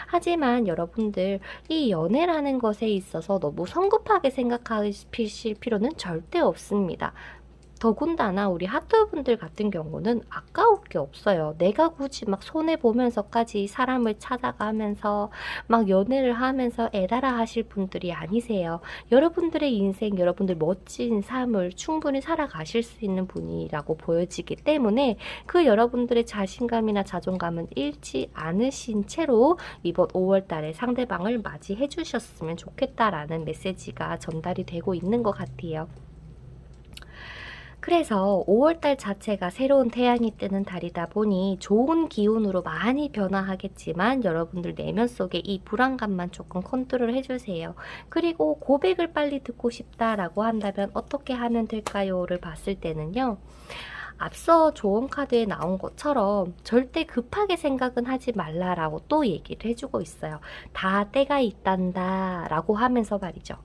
하지만 여러분들, 이 연애라는 것에 있어서 너무 성급하게 생각하실 필요는 절대 없습니다. 더군다나 우리 하트분들 같은 경우는 아까울 게 없어요. 내가 굳이 막 손해보면서까지 사람을 찾아가면서 막 연애를 하면서 애달아 하실 분들이 아니세요. 여러분들의 인생, 여러분들 멋진 삶을 충분히 살아가실 수 있는 분이라고 보여지기 때문에 그 여러분들의 자신감이나 자존감은 잃지 않으신 채로 이번 5월달에 상대방을 맞이해 주셨으면 좋겠다라는 메시지가 전달이 되고 있는 것 같아요. 그래서 5월달 자체가 새로운 태양이 뜨는 달이다 보니 좋은 기운으로 많이 변화하겠지만 여러분들 내면 속에 이 불안감만 조금 컨트롤 해주세요. 그리고 고백을 빨리 듣고 싶다라고 한다면 어떻게 하면 될까요?를 봤을 때는요, 앞서 조언 카드에 나온 것처럼 절대 급하게 생각은 하지 말라라고 또 얘기를 해주고 있어요. 다 때가 있단다 라고 하면서 말이죠.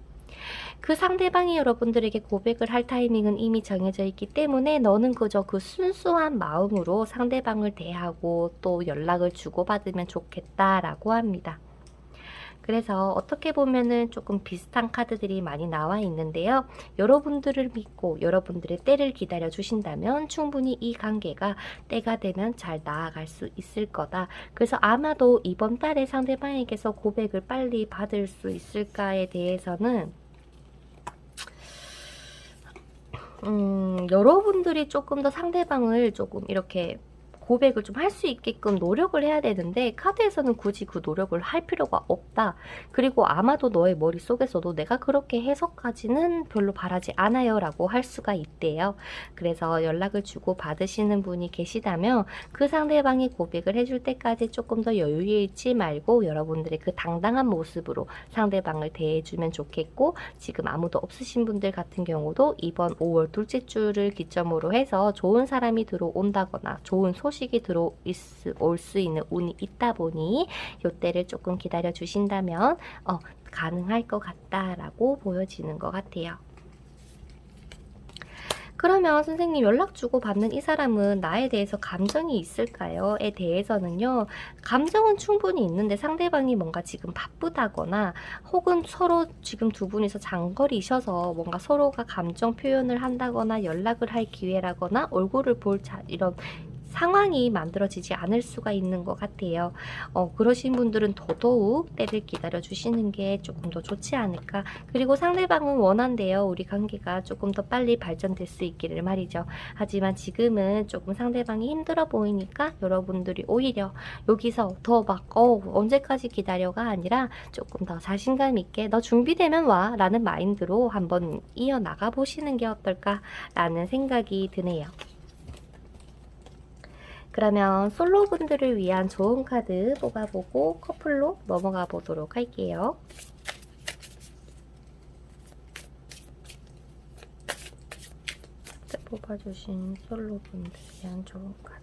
그 상대방이 여러분들에게 고백을 할 타이밍은 이미 정해져 있기 때문에 너는 그저 그 순수한 마음으로 상대방을 대하고 또 연락을 주고받으면 좋겠다라고 합니다. 그래서 어떻게 보면은 조금 비슷한 카드들이 많이 나와 있는데요. 여러분들을 믿고 여러분들의 때를 기다려 주신다면 충분히 이 관계가 때가 되면 잘 나아갈 수 있을 거다. 그래서 아마도 이번 달에 상대방에게서 고백을 빨리 받을 수 있을까에 대해서는 여러분들이 조금 더 상대방을 조금 이렇게 고백을 좀 할 수 있게끔 노력을 해야 되는데 카드에서는 굳이 그 노력을 할 필요가 없다. 그리고 아마도 너의 머릿속에서도 내가 그렇게 해석까지는 별로 바라지 않아요 라고 할 수가 있대요. 그래서 연락을 주고 받으시는 분이 계시다면 그 상대방이 고백을 해줄 때까지 조금 더 여유 잃지 말고 여러분들의 그 당당한 모습으로 상대방을 대해주면 좋겠고, 지금 아무도 없으신 분들 같은 경우도 이번 5월 둘째 주를 기점으로 해서 좋은 사람이 들어온다거나 좋은 소식이 들어올 수 있는 운이 있다 보니 이때를 조금 기다려 주신다면 가능할 것 같다라고 보여지는 것 같아요. 그러면 선생님, 연락 주고 받는 이 사람은 나에 대해서 감정이 있을까요? 에 대해서는요, 감정은 충분히 있는데 상대방이 뭔가 지금 바쁘다거나 혹은 서로 지금 두 분이서 장거리셔서 뭔가 서로가 감정 표현을 한다거나 연락을 할 기회라거나 얼굴을 볼 이런 상황이 만들어지지 않을 수가 있는 것 같아요. 그러신 분들은 더더욱 때를 기다려 주시는 게 조금 더 좋지 않을까. 그리고 상대방은 원한대요. 우리 관계가 조금 더 빨리 발전될 수 있기를 말이죠. 하지만 지금은 조금 상대방이 힘들어 보이니까 여러분들이 오히려 여기서 더 막 언제까지 기다려가 아니라 조금 더 자신감 있게 너 준비되면 와 라는 마인드로 한번 이어나가 보시는 게 어떨까 라는 생각이 드네요. 그러면 솔로분들을 위한 좋은 카드 뽑아보고 커플로 넘어가 보도록 할게요. 뽑아주신 솔로분들 위한 좋은 카드.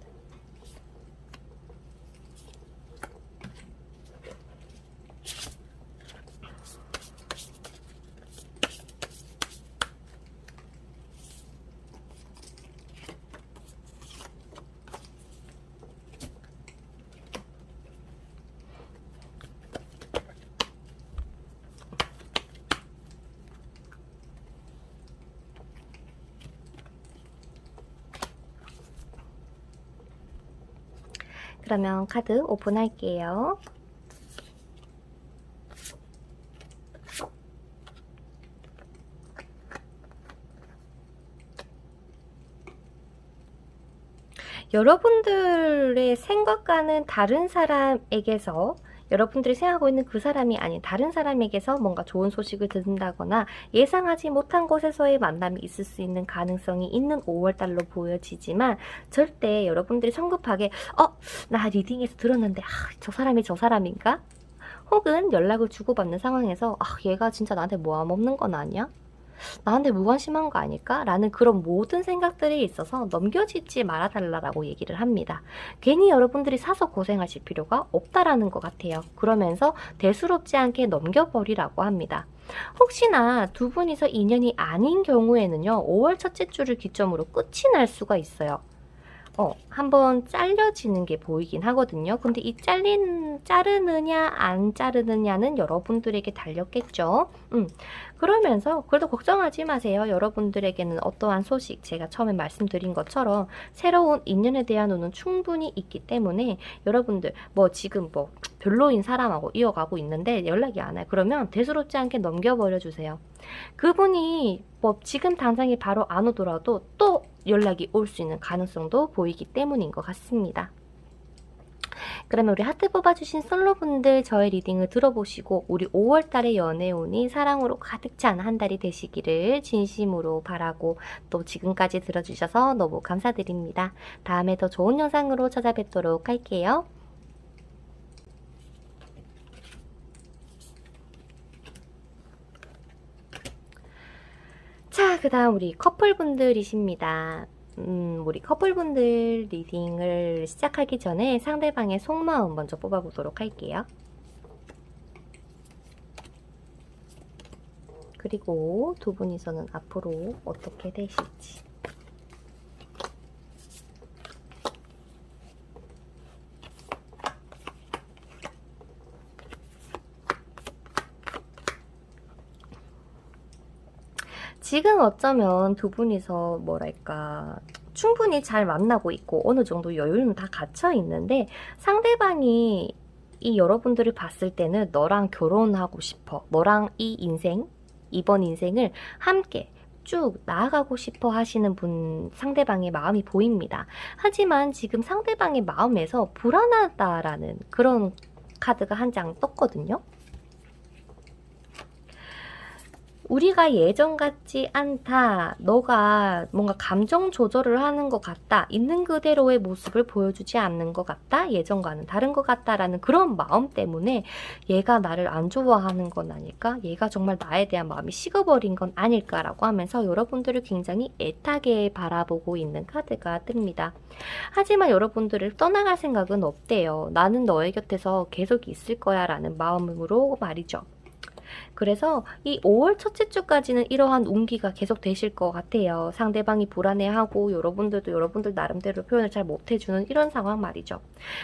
그러면 카드 오픈할게요. 여러분들의 생각과는 다른 사람에게서 여러분들이 생각하고 있는 그 사람이 아닌 다른 사람에게서 뭔가 좋은 소식을 듣는다거나 예상하지 못한 곳에서의 만남이 있을 수 있는 가능성이 있는 5월달로 보여지지만 절대 여러분들이 성급하게 나 리딩에서 들었는데 저 사람이 저 사람인가? 혹은 연락을 주고받는 상황에서 얘가 진짜 나한테 모함 없는 건 아니야? 나한테 무관심한 거 아닐까? 라는 그런 모든 생각들이 있어서 넘겨짓지 말아달라고 얘기를 합니다. 괜히 여러분들이 사서 고생하실 필요가 없다라는 것 같아요. 그러면서 대수롭지 않게 넘겨버리라고 합니다. 혹시나 두 분이서 인연이 아닌 경우에는요, 5월 첫째 주를 기점으로 끝이 날 수가 있어요. 한번 잘려지는 게 보이긴 하거든요. 근데 이 자르느냐 안 자르느냐는 여러분들에게 달렸겠죠. 그러면서 그래도 걱정하지 마세요. 여러분들에게는 어떠한 소식, 제가 처음에 말씀드린 것처럼 새로운 인연에 대한 운은 충분히 있기 때문에 여러분들 지금 별로인 사람하고 이어가고 있는데 연락이 안 와요. 그러면 대수롭지 않게 넘겨버려 주세요. 그분이 지금 당장에 바로 안 오더라도 또 연락이 올 수 있는 가능성도 보이기 때문인 것 같습니다. 그러면 우리 하트 뽑아주신 솔로분들 저의 리딩을 들어보시고 우리 5월달의 연애운이 사랑으로 가득 찬 한 달이 되시기를 진심으로 바라고 또 지금까지 들어주셔서 너무 감사드립니다. 다음에 더 좋은 영상으로 찾아뵙도록 할게요. 자, 그 다음 우리 커플분들이십니다. 우리 커플분들 리딩을 시작하기 전에 상대방의 속마음 먼저 뽑아보도록 할게요. 그리고 두 분이서는 앞으로 어떻게 되실지. 지금 어쩌면 두 분이서 충분히 잘 만나고 있고 어느 정도 여유는 다 갖춰 있는데 상대방이 이 여러분들을 봤을 때는 너랑 결혼하고 싶어. 너랑 이번 인생을 함께 쭉 나아가고 싶어 하시는 분 상대방의 마음이 보입니다. 하지만 지금 상대방의 마음에서 불안하다라는 그런 카드가 한 장 떴거든요. 우리가 예전 같지 않다. 너가 뭔가 감정 조절을 하는 것 같다. 있는 그대로의 모습을 보여주지 않는 것 같다. 예전과는 다른 것 같다라는 그런 마음 때문에 얘가 나를 안 좋아하는 건 아닐까? 얘가 정말 나에 대한 마음이 식어버린 건 아닐까라고 하면서 여러분들을 굉장히 애타게 바라보고 있는 카드가 뜹니다. 하지만 여러분들을 떠나갈 생각은 없대요. 나는 너의 곁에서 계속 있을 거야 라는 마음으로 말이죠. 그래서 이 5월 첫째 주까지는 이러한 운기가 계속 되실 것 같아요. 상대방이 불안해하고 여러분들도 여러분들 나름대로 표현을 잘 못해주는 이런 상황 말이죠.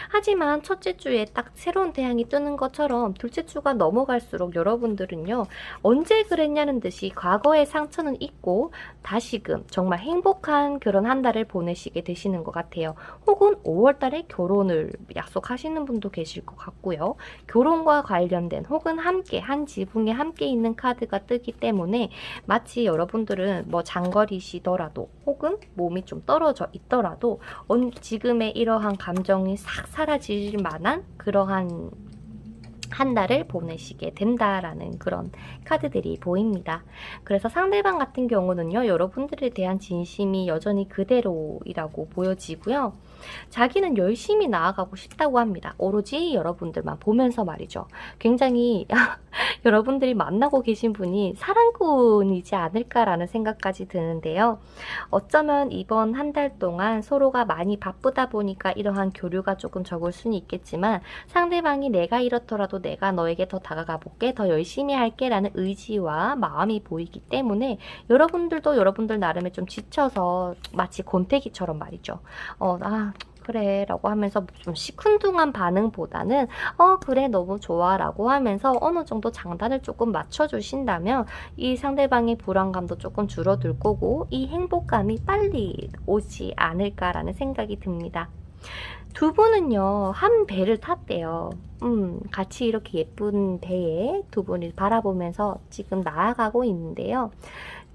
하지만 첫째 주에 딱 새로운 태양이 뜨는 것처럼 둘째 주가 넘어갈수록 여러분들은요, 언제 그랬냐는 듯이 과거의 상처는 잊고 다시금 정말 행복한 그런 한 달을 보내시게 되시는 것 같아요. 혹은 5월 달에 결혼을 약속하시는 분도 계실 것 같고요. 결혼과 관련된 혹은 함께 한 지붕에 함께 있는 카드가 뜨기 때문에 마치 여러분들은 뭐 장거리시더라도 혹은 몸이 좀 떨어져 있더라도 지금의 이러한 감정이 싹 사라질 만한 그러한 한 달을 보내시게 된다라는 그런 카드들이 보입니다. 그래서 상대방 같은 경우는요, 여러분들에 대한 진심이 여전히 그대로이라고 보여지고요. 자기는 열심히 나아가고 싶다고 합니다. 오로지 여러분들만 보면서 말이죠. 굉장히 여러분들이 만나고 계신 분이 사랑꾼이지 않을까라는 생각까지 드는데요. 어쩌면 이번 한 달 동안 서로가 많이 바쁘다 보니까 이러한 교류가 조금 적을 수는 있겠지만 상대방이 내가 이렇더라도 내가 너에게 더 다가가 볼게, 더 열심히 할게 라는 의지와 마음이 보이기 때문에 여러분들도 여러분들 나름의 좀 지쳐서 마치 권태기처럼 말이죠. 그래 라고 하면서 좀 시큰둥한 반응보다는 그래 너무 좋아 라고 하면서 어느 정도 장단을 조금 맞춰주신다면 이 상대방의 불안감도 조금 줄어들 거고 이 행복감이 빨리 오지 않을까라는 생각이 듭니다. 두 분은요, 한 배를 탔대요. 같이 이렇게 예쁜 배에 두 분이 바라보면서 지금 나아가고 있는데요.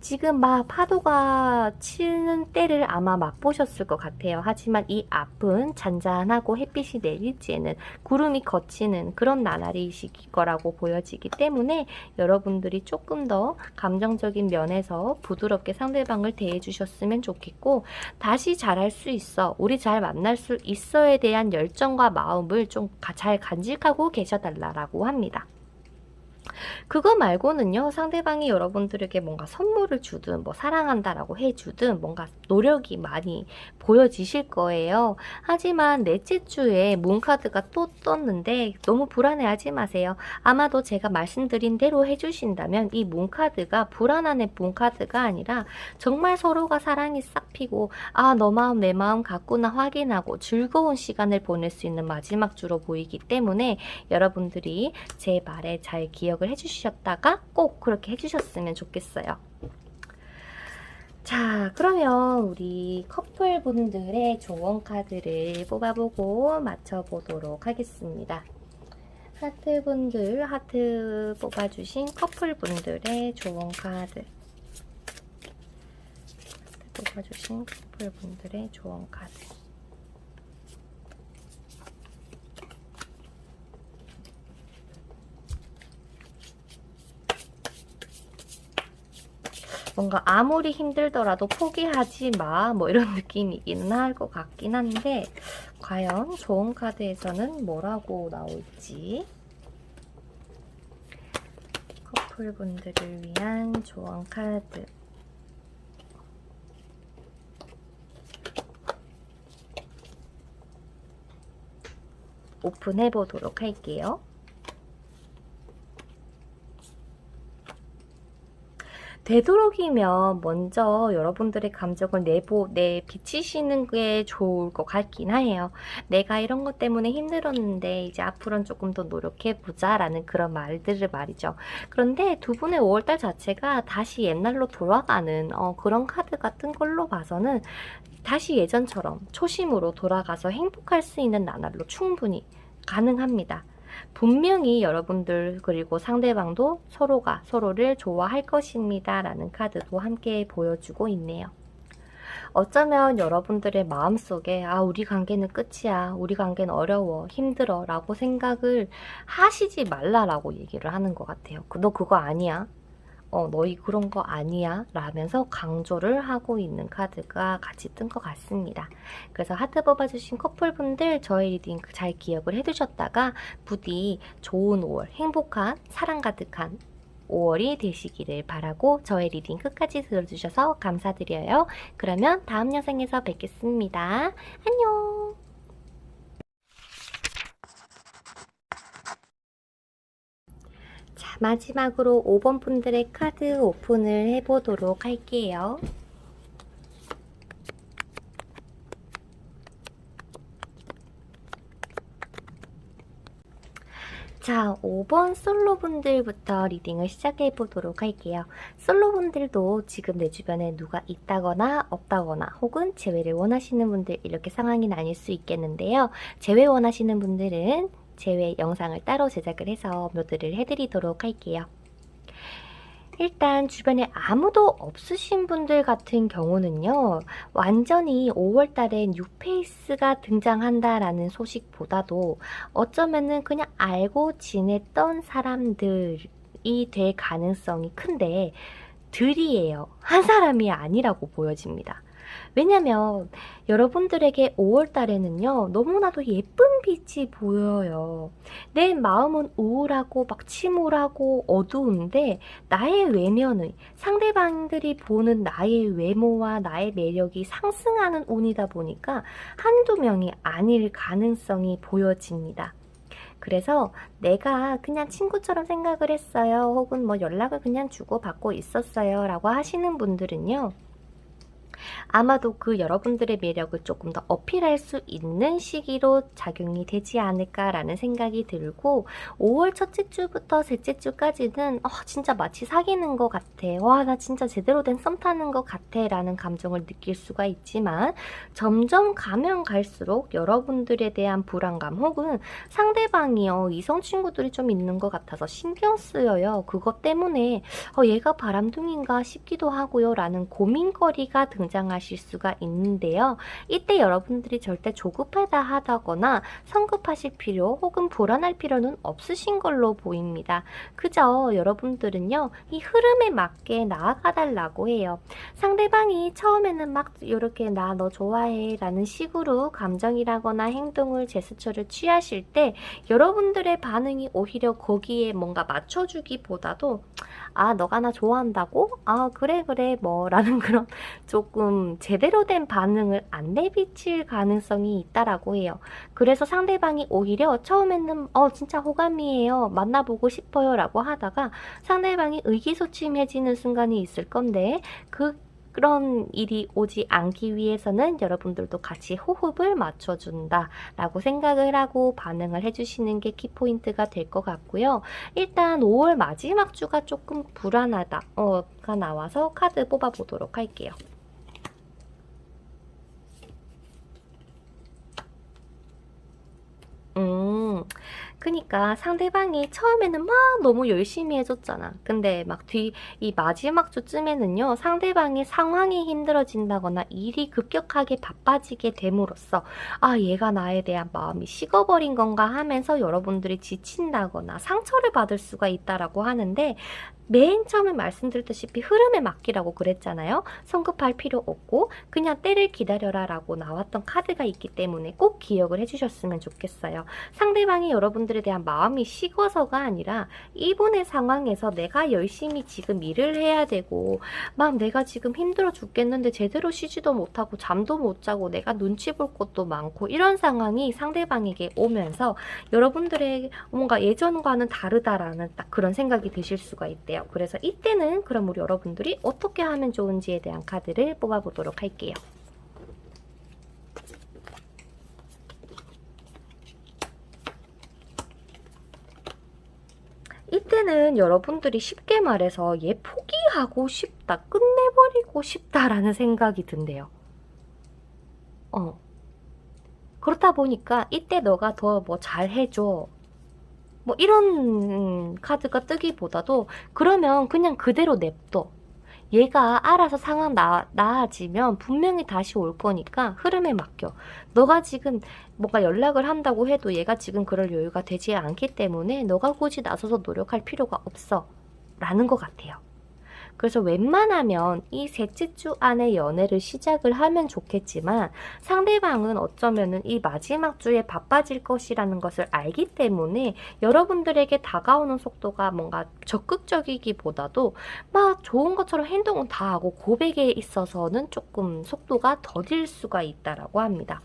지금 막 파도가 치는 때를 아마 맛보셨을 것 같아요. 하지만 이 앞은 잔잔하고 햇빛이 내리쬐는 구름이 걷히는 그런 나날이실 거라고 보여지기 때문에 여러분들이 조금 더 감정적인 면에서 부드럽게 상대방을 대해 주셨으면 좋겠고, 다시 잘할 수 있어, 우리 잘 만날 수 있어에 대한 열정과 마음을 좀 잘 간직하고 계셔달라고 합니다. 그거 말고는요, 상대방이 여러분들에게 뭔가 선물을 주든 뭐 사랑한다라고 해주든 뭔가 노력이 많이 보여지실 거예요. 하지만 넷째 주에 문카드가 또 떴는데 너무 불안해하지 마세요. 아마도 제가 말씀드린 대로 해주신다면 이 문카드가 불안한 문카드가 아니라 정말 서로가 사랑이 싹 피고 너 마음 내 마음 같구나 확인하고 즐거운 시간을 보낼 수 있는 마지막 주로 보이기 때문에 여러분들이 제 말에 잘 기억을 해주셨다가 꼭 그렇게 해주셨으면 좋겠어요. 자, 그러면 우리 커플분들의 조언 카드를 뽑아보고 맞춰보도록 하겠습니다. 하트분들, 하트 뽑아주신 커플분들의 조언 카드. 뽑아주신 커플분들의 조언 카드. 뭔가 아무리 힘들더라도 포기하지 마, 뭐 이런 느낌이긴 할 것 같긴 한데 과연 조언 카드에서는 뭐라고 나올지. 커플분들을 위한 조언 카드. 오픈해 보도록 할게요. 되도록이면 먼저 여러분들의 감정을 비치시는 게 좋을 것 같긴 해요. 내가 이런 것 때문에 힘들었는데 이제 앞으로는 조금 더 노력해보자 라는 그런 말들을 말이죠. 그런데 두 분의 5월달 자체가 다시 옛날로 돌아가는 그런 카드 같은 걸로 봐서는 다시 예전처럼 초심으로 돌아가서 행복할 수 있는 나날로 충분히 가능합니다. 분명히 여러분들 그리고 상대방도 서로가 서로를 좋아할 것입니다 라는 카드도 함께 보여주고 있네요. 어쩌면 여러분들의 마음속에 우리 관계는 끝이야, 우리 관계는 어려워, 힘들어 라고 생각을 하시지 말라라고 얘기를 하는 것 같아요. 너 그거 아니야, 너희 그런 거 아니야 라면서 강조를 하고 있는 카드가 같이 뜬 것 같습니다. 그래서 하트 뽑아주신 커플분들 저의 리딩 잘 기억을 해두셨다가 부디 좋은 5월, 행복한 사랑 가득한 5월이 되시기를 바라고 저의 리딩 끝까지 들어주셔서 감사드려요. 그러면 다음 영상에서 뵙겠습니다. 안녕. 자, 마지막으로 5번 분들의 카드 오픈을 해보도록 할게요. 자, 5번 솔로분들부터 리딩을 시작해 보도록 할게요. 솔로분들도 지금 내 주변에 누가 있다거나 없다거나 혹은 재회를 원하시는 분들 이렇게 상황이 나뉠 수 있겠는데요. 재회 원하시는 분들은 재회 영상을 따로 제작을 해서 업로드를 해드리도록 할게요. 일단 주변에 아무도 없으신 분들 같은 경우는요, 완전히 5월달에 뉴페이스가 등장한다라는 소식보다도 어쩌면은 그냥 알고 지냈던 사람들이 될 가능성이 큰데 들이에요. 한 사람이 아니라고 보여집니다. 왜냐면 여러분들에게 5월달에는요, 너무나도 예쁜 빛이 보여요. 내 마음은 우울하고 막 침울하고 어두운데 나의 외면의, 상대방들이 보는 나의 외모와 나의 매력이 상승하는 운이다 보니까 한두 명이 아닐 가능성이 보여집니다. 그래서 내가 그냥 친구처럼 생각을 했어요. 혹은 뭐 연락을 그냥 주고받고 있었어요. 라고 하시는 분들은요, 아마도 그 여러분들의 매력을 조금 더 어필할 수 있는 시기로 작용이 되지 않을까라는 생각이 들고, 5월 첫째 주부터 셋째 주까지는 진짜 마치 사귀는 것 같아. 와, 나 진짜 제대로 된 썸 타는 것 같아 라는 감정을 느낄 수가 있지만, 점점 가면 갈수록 여러분들에 대한 불안감 혹은 상대방이요, 이성 친구들이 좀 있는 것 같아서 신경 쓰여요. 그것 때문에 얘가 바람둥인가 싶기도 하고요 라는 고민거리가 등장하실 수가 있는데요. 이때 여러분들이 절대 조급하다 하다거나 성급하실 필요 혹은 불안할 필요는 없으신 걸로 보입니다. 그저 여러분들은요, 이 흐름에 맞게 나아가 달라고 해요. 상대방이 처음에는 막 이렇게 나 너 좋아해 라는 식으로 감정이라거나 행동을 제스처를 취하실 때 여러분들의 반응이 오히려 거기에 뭔가 맞춰주기보다도 너가 나 좋아한다고? 그래 뭐 라는 그런 조금 제대로 된 반응을 안 내비칠 가능성이 있다라고 해요. 그래서 상대방이 오히려 처음에는 진짜 호감이에요, 만나보고 싶어요 라고 하다가 상대방이 의기소침해지는 순간이 있을 건데, 그런 일이 오지 않기 위해서는 여러분들도 같이 호흡을 맞춰준다 라고 생각을 하고 반응을 해주시는 게 키포인트가 될 것 같고요. 일단 5월 마지막 주가 조금 불안하다 가 나와서 카드 뽑아보도록 할게요. 그니까 상대방이 처음에는 막 너무 열심히 해줬잖아. 근데 막 이 마지막 주쯤에는요, 상대방의 상황이 힘들어진다거나 일이 급격하게 바빠지게 됨으로써 얘가 나에 대한 마음이 식어버린 건가 하면서 여러분들이 지친다거나 상처를 받을 수가 있다라고 하는데, 맨 처음에 말씀드렸다시피 흐름에 맡기라고 그랬잖아요. 성급할 필요 없고 그냥 때를 기다려라 라고 나왔던 카드가 있기 때문에 꼭 기억을 해주셨으면 좋겠어요. 상대방이 여러분들에 대한 마음이 식어서가 아니라 이분의 상황에서 내가 열심히 지금 일을 해야 되고 막 내가 지금 힘들어 죽겠는데 제대로 쉬지도 못하고 잠도 못 자고 내가 눈치 볼 것도 많고 이런 상황이 상대방에게 오면서 여러분들의 뭔가 예전과는 다르다라는 딱 그런 생각이 드실 수가 있대요. 그래서 이때는 그럼 우리 여러분들이 어떻게 하면 좋은지에 대한 카드를 뽑아보도록 할게요. 이때는 여러분들이 쉽게 말해서 얘 포기하고 싶다, 끝내버리고 싶다라는 생각이 든대요. 그렇다 보니까 이때 너가 더 뭐 잘해줘, 뭐 이런 카드가 뜨기보다도 그러면 그냥 그대로 냅둬. 얘가 알아서 상황 나아지면 분명히 다시 올 거니까 흐름에 맡겨. 너가 지금 뭔가 연락을 한다고 해도 얘가 지금 그럴 여유가 되지 않기 때문에 너가 굳이 나서서 노력할 필요가 없어 라는 것 같아요. 그래서 웬만하면 이 셋째 주 안에 연애를 시작을 하면 좋겠지만, 상대방은 어쩌면은 이 마지막 주에 바빠질 것이라는 것을 알기 때문에 여러분들에게 다가오는 속도가 뭔가 적극적이기보다도 막 좋은 것처럼 행동은 다 하고 고백에 있어서는 조금 속도가 더딜 수가 있다라고 합니다.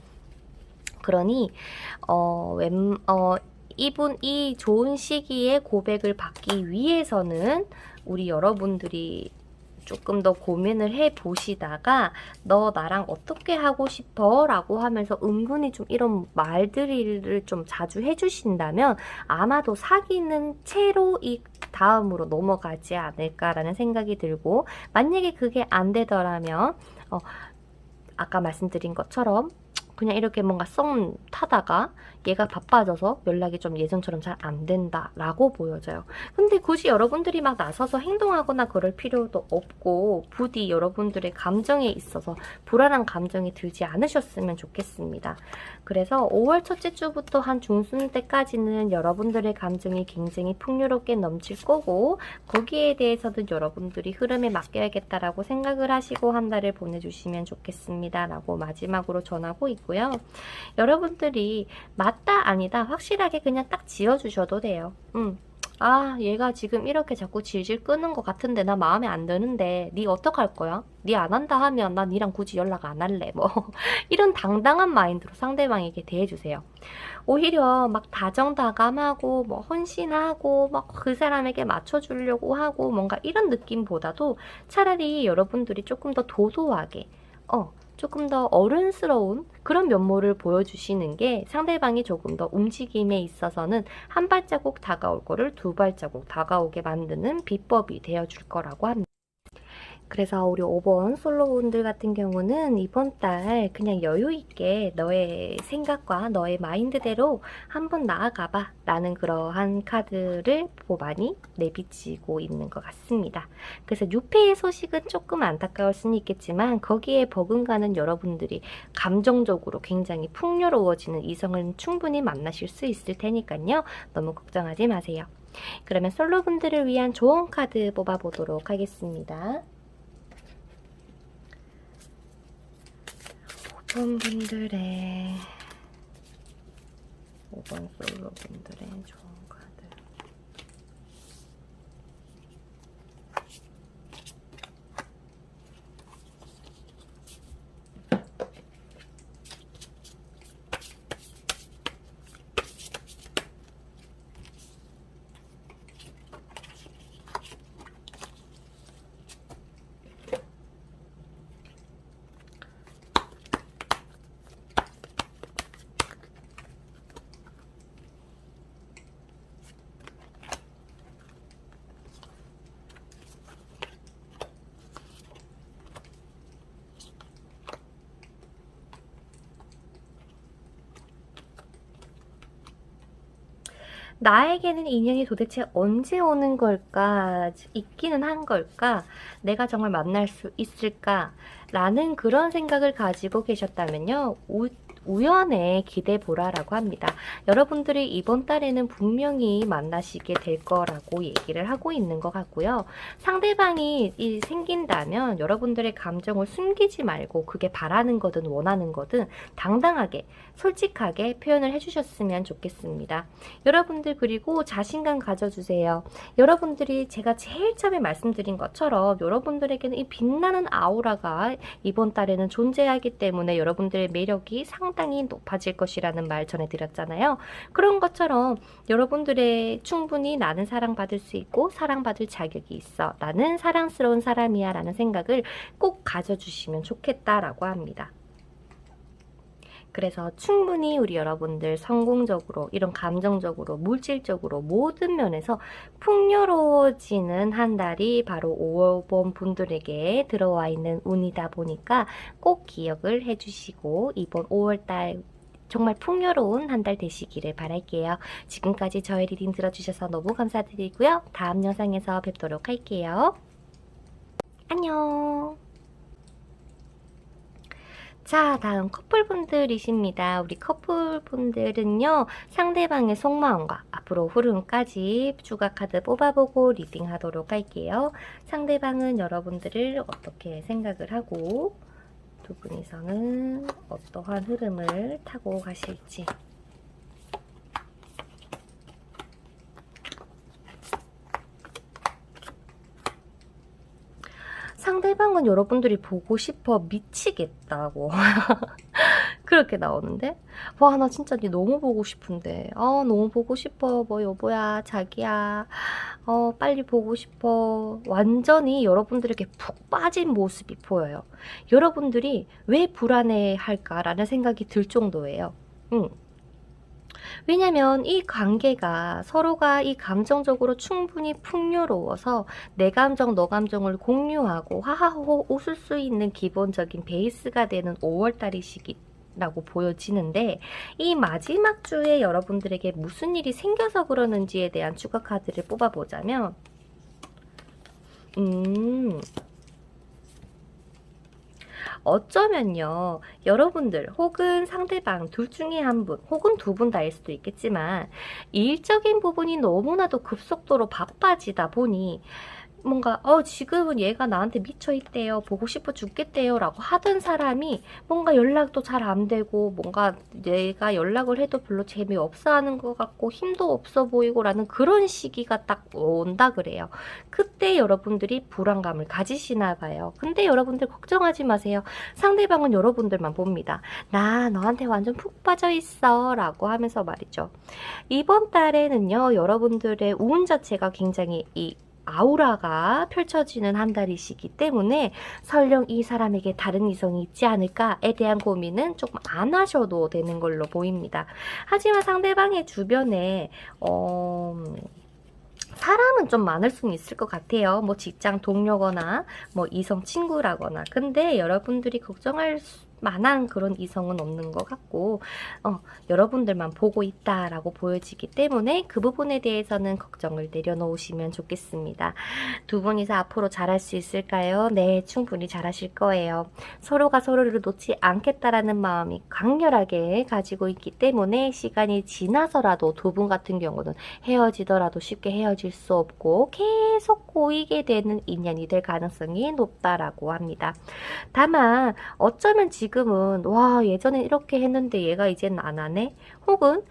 그러니 이 좋은 시기에 고백을 받기 위해서는 우리 여러분들이 조금 더 고민을 해 보시다가 너 나랑 어떻게 하고 싶어? 라고 하면서 은근히 좀 이런 말들을 좀 자주 해주신다면 아마도 사귀는 채로 이 다음으로 넘어가지 않을까라는 생각이 들고, 만약에 그게 안 되더라면 아까 말씀드린 것처럼 그냥 이렇게 뭔가 썸 타다가 얘가 바빠져서 연락이 좀 예전처럼 잘 안 된다라고 보여져요. 근데 굳이 여러분들이 막 나서서 행동하거나 그럴 필요도 없고, 부디 여러분들의 감정에 있어서 불안한 감정이 들지 않으셨으면 좋겠습니다. 그래서 5월 첫째 주부터 한 중순 때까지는 여러분들의 감정이 굉장히 풍요롭게 넘칠 거고, 거기에 대해서는 여러분들이 흐름에 맡겨야겠다라고 생각을 하시고 한 달을 보내주시면 좋겠습니다. 라고 마지막으로 전하고 있고요. 여러분들이 맞다 아니다 확실하게 그냥 딱 지어주셔도 돼요. 아, 얘가 지금 이렇게 자꾸 질질 끄는 것 같은데 나 마음에 안 드는데 니 어떡할 거야? 니 안 한다 하면 나 니랑 굳이 연락 안 할래. 뭐 이런 당당한 마인드로 상대방에게 대해주세요. 오히려 막 다정다감하고 뭐 헌신하고 막 그 사람에게 맞춰주려고 하고 뭔가 이런 느낌보다도 차라리 여러분들이 조금 더 도도하게 조금 더 어른스러운 그런 면모를 보여주시는 게 상대방이 조금 더 움직임에 있어서는 한 발자국 다가올 거를 두 발자국 다가오게 만드는 비법이 되어줄 거라고 합니다. 그래서 우리 5번 솔로분들 같은 경우는 이번 달 그냥 여유있게 너의 생각과 너의 마인드대로 한번 나아가봐 라는 그러한 카드를 많이 내비치고 있는 것 같습니다. 그래서 6회의 소식은 조금 안타까울 수는 있겠지만 거기에 버금가는 여러분들이 감정적으로 굉장히 풍요로워지는 이성을 충분히 만나실 수 있을 테니까요. 너무 걱정하지 마세요. 그러면 솔로분들을 위한 조언 카드 뽑아보도록 하겠습니다. 5번 분들의 5번 솔로 분들의 좋은 카드. 나에게는 인연이 도대체 언제 오는 걸까? 있기는 한 걸까? 내가 정말 만날 수 있을까? 라는 그런 생각을 가지고 계셨다면요. 우연에 기대보라라고 합니다. 여러분들이 이번 달에는 분명히 만나시게 될 거라고 얘기를 하고 있는 것 같고요. 상대방이 생긴다면 여러분들의 감정을 숨기지 말고 그게 바라는 거든 원하는 거든 당당하게 솔직하게 표현을 해주셨으면 좋겠습니다. 여러분들 그리고 자신감 가져주세요. 여러분들이 제가 제일 처음에 말씀드린 것처럼 여러분들에게는 이 빛나는 아우라가 이번 달에는 존재하기 때문에 여러분들의 매력이 상당히 높아질 것이라는 말 전해드렸잖아요. 그런 것처럼 여러분들의 충분히 나는 사랑받을 수 있고 사랑받을 자격이 있어. 나는 사랑스러운 사람이야 라는 생각을 꼭 가져주시면 좋겠다라고 합니다. 그래서 충분히 우리 여러분들 성공적으로 이런 감정적으로 물질적으로 모든 면에서 풍요로워지는 한 달이 바로 5번 분들에게 들어와 있는 운이다 보니까 꼭 기억을 해주시고 이번 5월달 정말 풍요로운 한 달 되시기를 바랄게요. 지금까지 저의 리딩 들어주셔서 너무 감사드리고요. 다음 영상에서 뵙도록 할게요. 안녕. 자, 다음 커플분들이십니다. 우리 커플분들은요, 상대방의 속마음과 앞으로 흐름까지 추가 카드 뽑아보고 리딩하도록 할게요. 상대방은 여러분들을 어떻게 생각을 하고 두 분이서는 어떠한 흐름을 타고 가실지. 상대방은 여러분들이 보고 싶어 미치겠다고 그렇게 나오는데 와 나 진짜 니 너무 보고 싶은데 너무 보고 싶어 뭐 여보야 자기야 빨리 보고 싶어. 완전히 여러분들에게 푹 빠진 모습이 보여요. 여러분들이 왜 불안해할까라는 생각이 들 정도예요. 왜냐면 이 관계가 서로가 이 감정적으로 충분히 풍요로워서 내 감정 너 감정을 공유하고 하하호 웃을 수 있는 기본적인 베이스가 되는 5월달이 시기라고 보여지는데, 이 마지막 주에 여러분들에게 무슨 일이 생겨서 그러는지에 대한 추가 카드를 뽑아보자면 어쩌면요, 여러분들 혹은 상대방 둘 중에 한 분 혹은 두 분 다일 수도 있겠지만 일적인 부분이 너무나도 급속도로 바빠지다 보니 뭔가 지금은 얘가 나한테 미쳐 있대요. 보고 싶어 죽겠대요. 라고 하던 사람이 뭔가 연락도 잘 안 되고 뭔가 내가 연락을 해도 별로 재미없어 하는 것 같고 힘도 없어 보이고 라는 그런 시기가 딱 온다 그래요. 그때 여러분들이 불안감을 가지시나 봐요. 근데 여러분들 걱정하지 마세요. 상대방은 여러분들만 봅니다. 나 너한테 완전 푹 빠져 있어 라고 하면서 말이죠. 이번 달에는요, 여러분들의 운 자체가 굉장히 이 아우라가 펼쳐지는 한 달이시기 때문에 설령 이 사람에게 다른 이성이 있지 않을까에 대한 고민은 조금 안 하셔도 되는 걸로 보입니다. 하지만 상대방의 주변에 사람은 좀 많을 수는 있을 것 같아요. 뭐 직장 동료거나 뭐 이성 친구라거나. 근데 여러분들이 걱정할 만한 그런 이성은 없는 것 같고 여러분들만 보고 있다라고 보여지기 때문에 그 부분에 대해서는 걱정을 내려놓으시면 좋겠습니다. 두 분이서 앞으로 잘할 수 있을까요? 네, 충분히 잘하실 거예요. 서로가 서로를 놓지 않겠다라는 마음이 강렬하게 가지고 있기 때문에 시간이 지나서라도 두 분 같은 경우는 헤어지더라도 쉽게 헤어질 수 없고 계속 고이게 되는 인연이 될 가능성이 높다라고 합니다. 다만 어쩌면 지금은 와 예전에 이렇게 했는데 얘가 이제는 안 하네? 혹은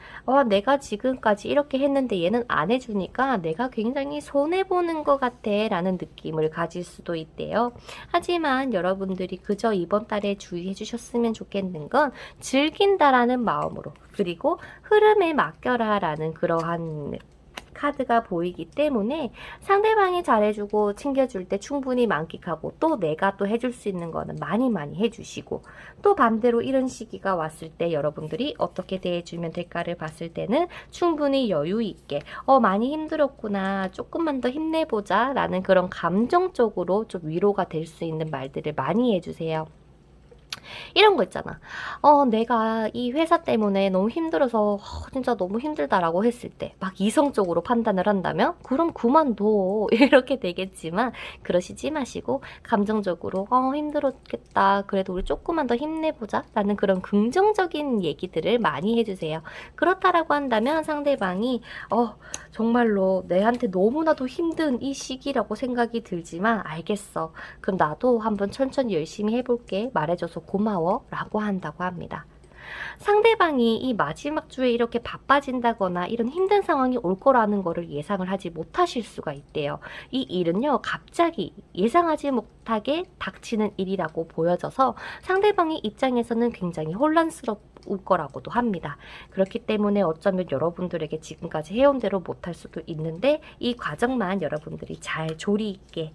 내가 지금까지 이렇게 했는데 얘는 안 해주니까 내가 굉장히 손해보는 것 같아 라는 느낌을 가질 수도 있대요. 하지만 여러분들이 그저 이번 달에 주의해 주셨으면 좋겠는 건 즐긴다라는 마음으로, 그리고 흐름에 맡겨라 라는 그러한 카드가 보이기 때문에 상대방이 잘해주고 챙겨줄 때 충분히 만끽하고, 또 내가 또 해줄 수 있는 거는 많이 많이 해주시고, 또 반대로 이런 시기가 왔을 때 여러분들이 어떻게 대해주면 될까를 봤을 때는 충분히 여유 있게 많이 힘들었구나, 조금만 더 힘내보자 라는 그런 감정적으로 좀 위로가 될 수 있는 말들을 많이 해주세요. 이런 거 있잖아. 내가 이 회사 때문에 너무 힘들어서 진짜 너무 힘들다라고 했을 때 막 이성적으로 판단을 한다면 그럼 그만둬 이렇게 되겠지만, 그러시지 마시고 감정적으로 힘들었겠다, 그래도 우리 조금만 더 힘내보자 라는 그런 긍정적인 얘기들을 많이 해주세요. 그렇다라고 한다면 상대방이 정말로 내한테 너무나도 힘든 이 시기라고 생각이 들지만 알겠어, 그럼 나도 한번 천천히 열심히 해볼게, 말해줘서 고마워 라고 한다고 합니다. 상대방이 이 마지막 주에 이렇게 바빠진다거나 이런 힘든 상황이 올 거라는 거를 예상을 하지 못하실 수가 있대요. 이 일은요, 갑자기 예상하지 못하게 닥치는 일이라고 보여져서 상대방의 입장에서는 굉장히 혼란스러울 거라고도 합니다. 그렇기 때문에 어쩌면 여러분들에게 지금까지 해온 대로 못할 수도 있는데 이 과정만 여러분들이 잘 조리 있게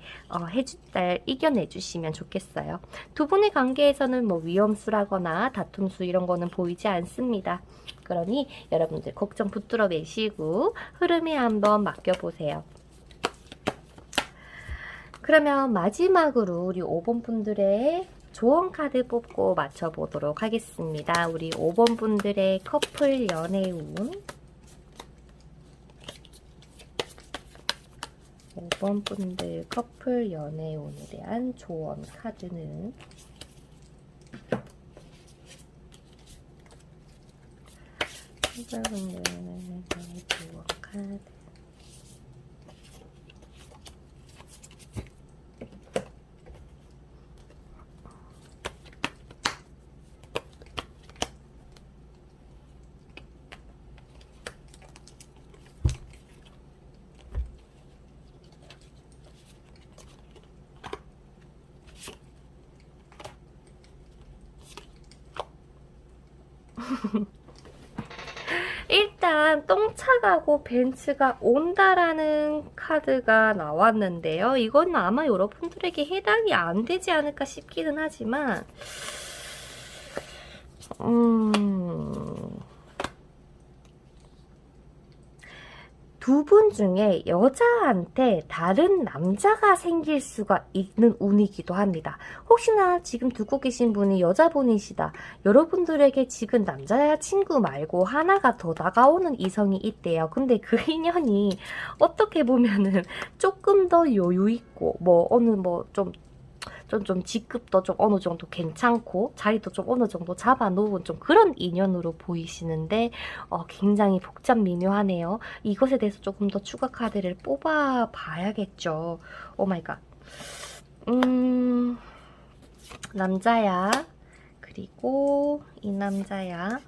잘 이겨내 주시면 좋겠어요. 두 분의 관계에서는 뭐 위험수라거나 다툼수 이런 거는 보이지 않습니다. 그러니 여러분들 걱정 붙들어 매시고 흐름에 한번 맡겨보세요. 그러면 마지막으로 우리 5번 분들의 조언 카드 뽑고 맞춰보도록 하겠습니다. 우리 5번 분들의 커플 연애운, 5번 분들 커플 연애운에 대한 조언 카드는 8번 분들의 조언 카드, 일단 똥차가고 벤츠가 온다라는 카드가 나왔는데요. 이건 아마 여러분들에게 해당이 안 되지 않을까 싶기는 하지만 두 분 중에 여자한테 다른 남자가 생길 수가 있는 운이기도 합니다. 혹시나 지금 듣고 계신 분이 여자분이시다. 여러분들에게 지금 남자친구 말고 하나가 더 다가오는 이성이 있대요. 근데 그 인연이 어떻게 보면은 조금 더 여유 있고 뭐 어느 좀 직급도 좀 어느 정도 괜찮고 자리도 좀 어느 정도 잡아놓은 좀 그런 인연으로 보이시는데 굉장히 복잡 미묘하네요. 이것에 대해서 조금 더 추가 카드를 뽑아 봐야겠죠. 오 마이 갓. 남자야. 그리고 이 남자야.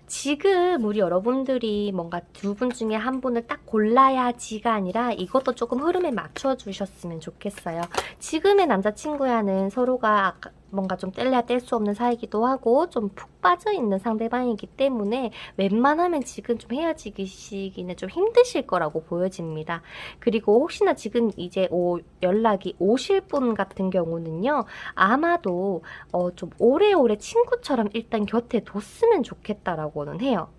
지금 우리 여러분들이 뭔가 두 분 중에 한 분을 딱 골라야지가 아니라 이것도 조금 흐름에 맞춰주셨으면 좋겠어요. 지금의 남자친구야는 서로가 뭔가 좀 뗄래야 뗄 수 없는 사이기도 하고 좀 푹 빠져있는 상대방이기 때문에 웬만하면 지금 좀 헤어지기는 좀 힘드실 거라고 보여집니다. 그리고 혹시나 지금 이제 연락이 오실 분 같은 경우는요. 아마도 좀 오래오래 친구처럼 일단 곁에 뒀으면 좋겠다라고는 해요.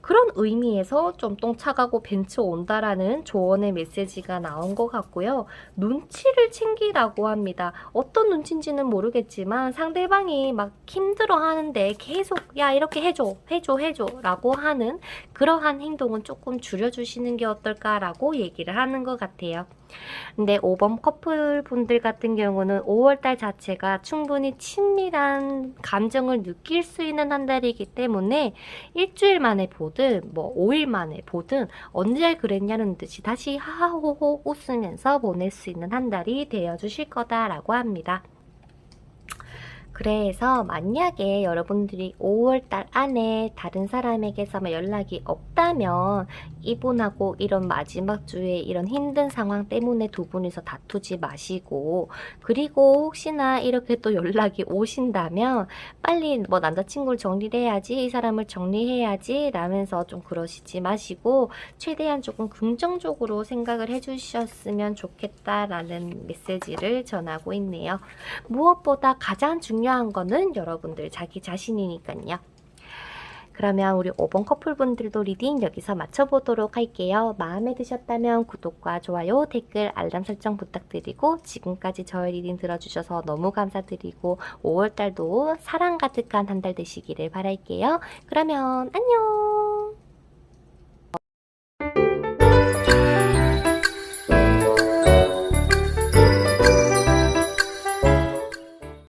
그런 의미에서 좀 똥차가고 벤츠 온다라는 조언의 메시지가 나온 것 같고요. 눈치를 챙기라고 합니다. 어떤 눈치인지는 모르겠지만 상대방이 막 힘들어하는데 계속 야 이렇게 해줘 라고 하는 그러한 행동은 조금 줄여주시는 게 어떨까라고 얘기를 하는 것 같아요. 근데 5번 커플 분들 같은 경우는 5월달 자체가 충분히 친밀한 감정을 느낄 수 있는 한 달이기 때문에 일주일 만에 보든 뭐 5일 만에 보든 언제 그랬냐는 듯이 다시 하하호호 웃으면서 보낼 수 있는 한 달이 되어주실 거다라고 합니다. 그래서 만약에 여러분들이 5월달 안에 다른 사람에게서만 연락이 없다면 이분하고 이런 마지막 주에 이런 힘든 상황 때문에 두 분이서 다투지 마시고, 그리고 혹시나 이렇게 또 연락이 오신다면 빨리 뭐 남자친구를 정리를 해야지, 이 사람을 정리해야지 라면서 좀 그러시지 마시고 최대한 조금 긍정적으로 생각을 해주셨으면 좋겠다라는 메시지를 전하고 있네요. 무엇보다 가장 중요한 거는 여러분들 자기 자신이니까요. 그러면 우리 5번 커플분들도 리딩 여기서 마쳐보도록 할게요. 마음에 드셨다면 구독과 좋아요, 댓글, 알람 설정 부탁드리고 지금까지 저의 리딩 들어주셔서 너무 감사드리고 5월달도 사랑 가득한 한 달 되시기를 바랄게요. 그러면 안녕!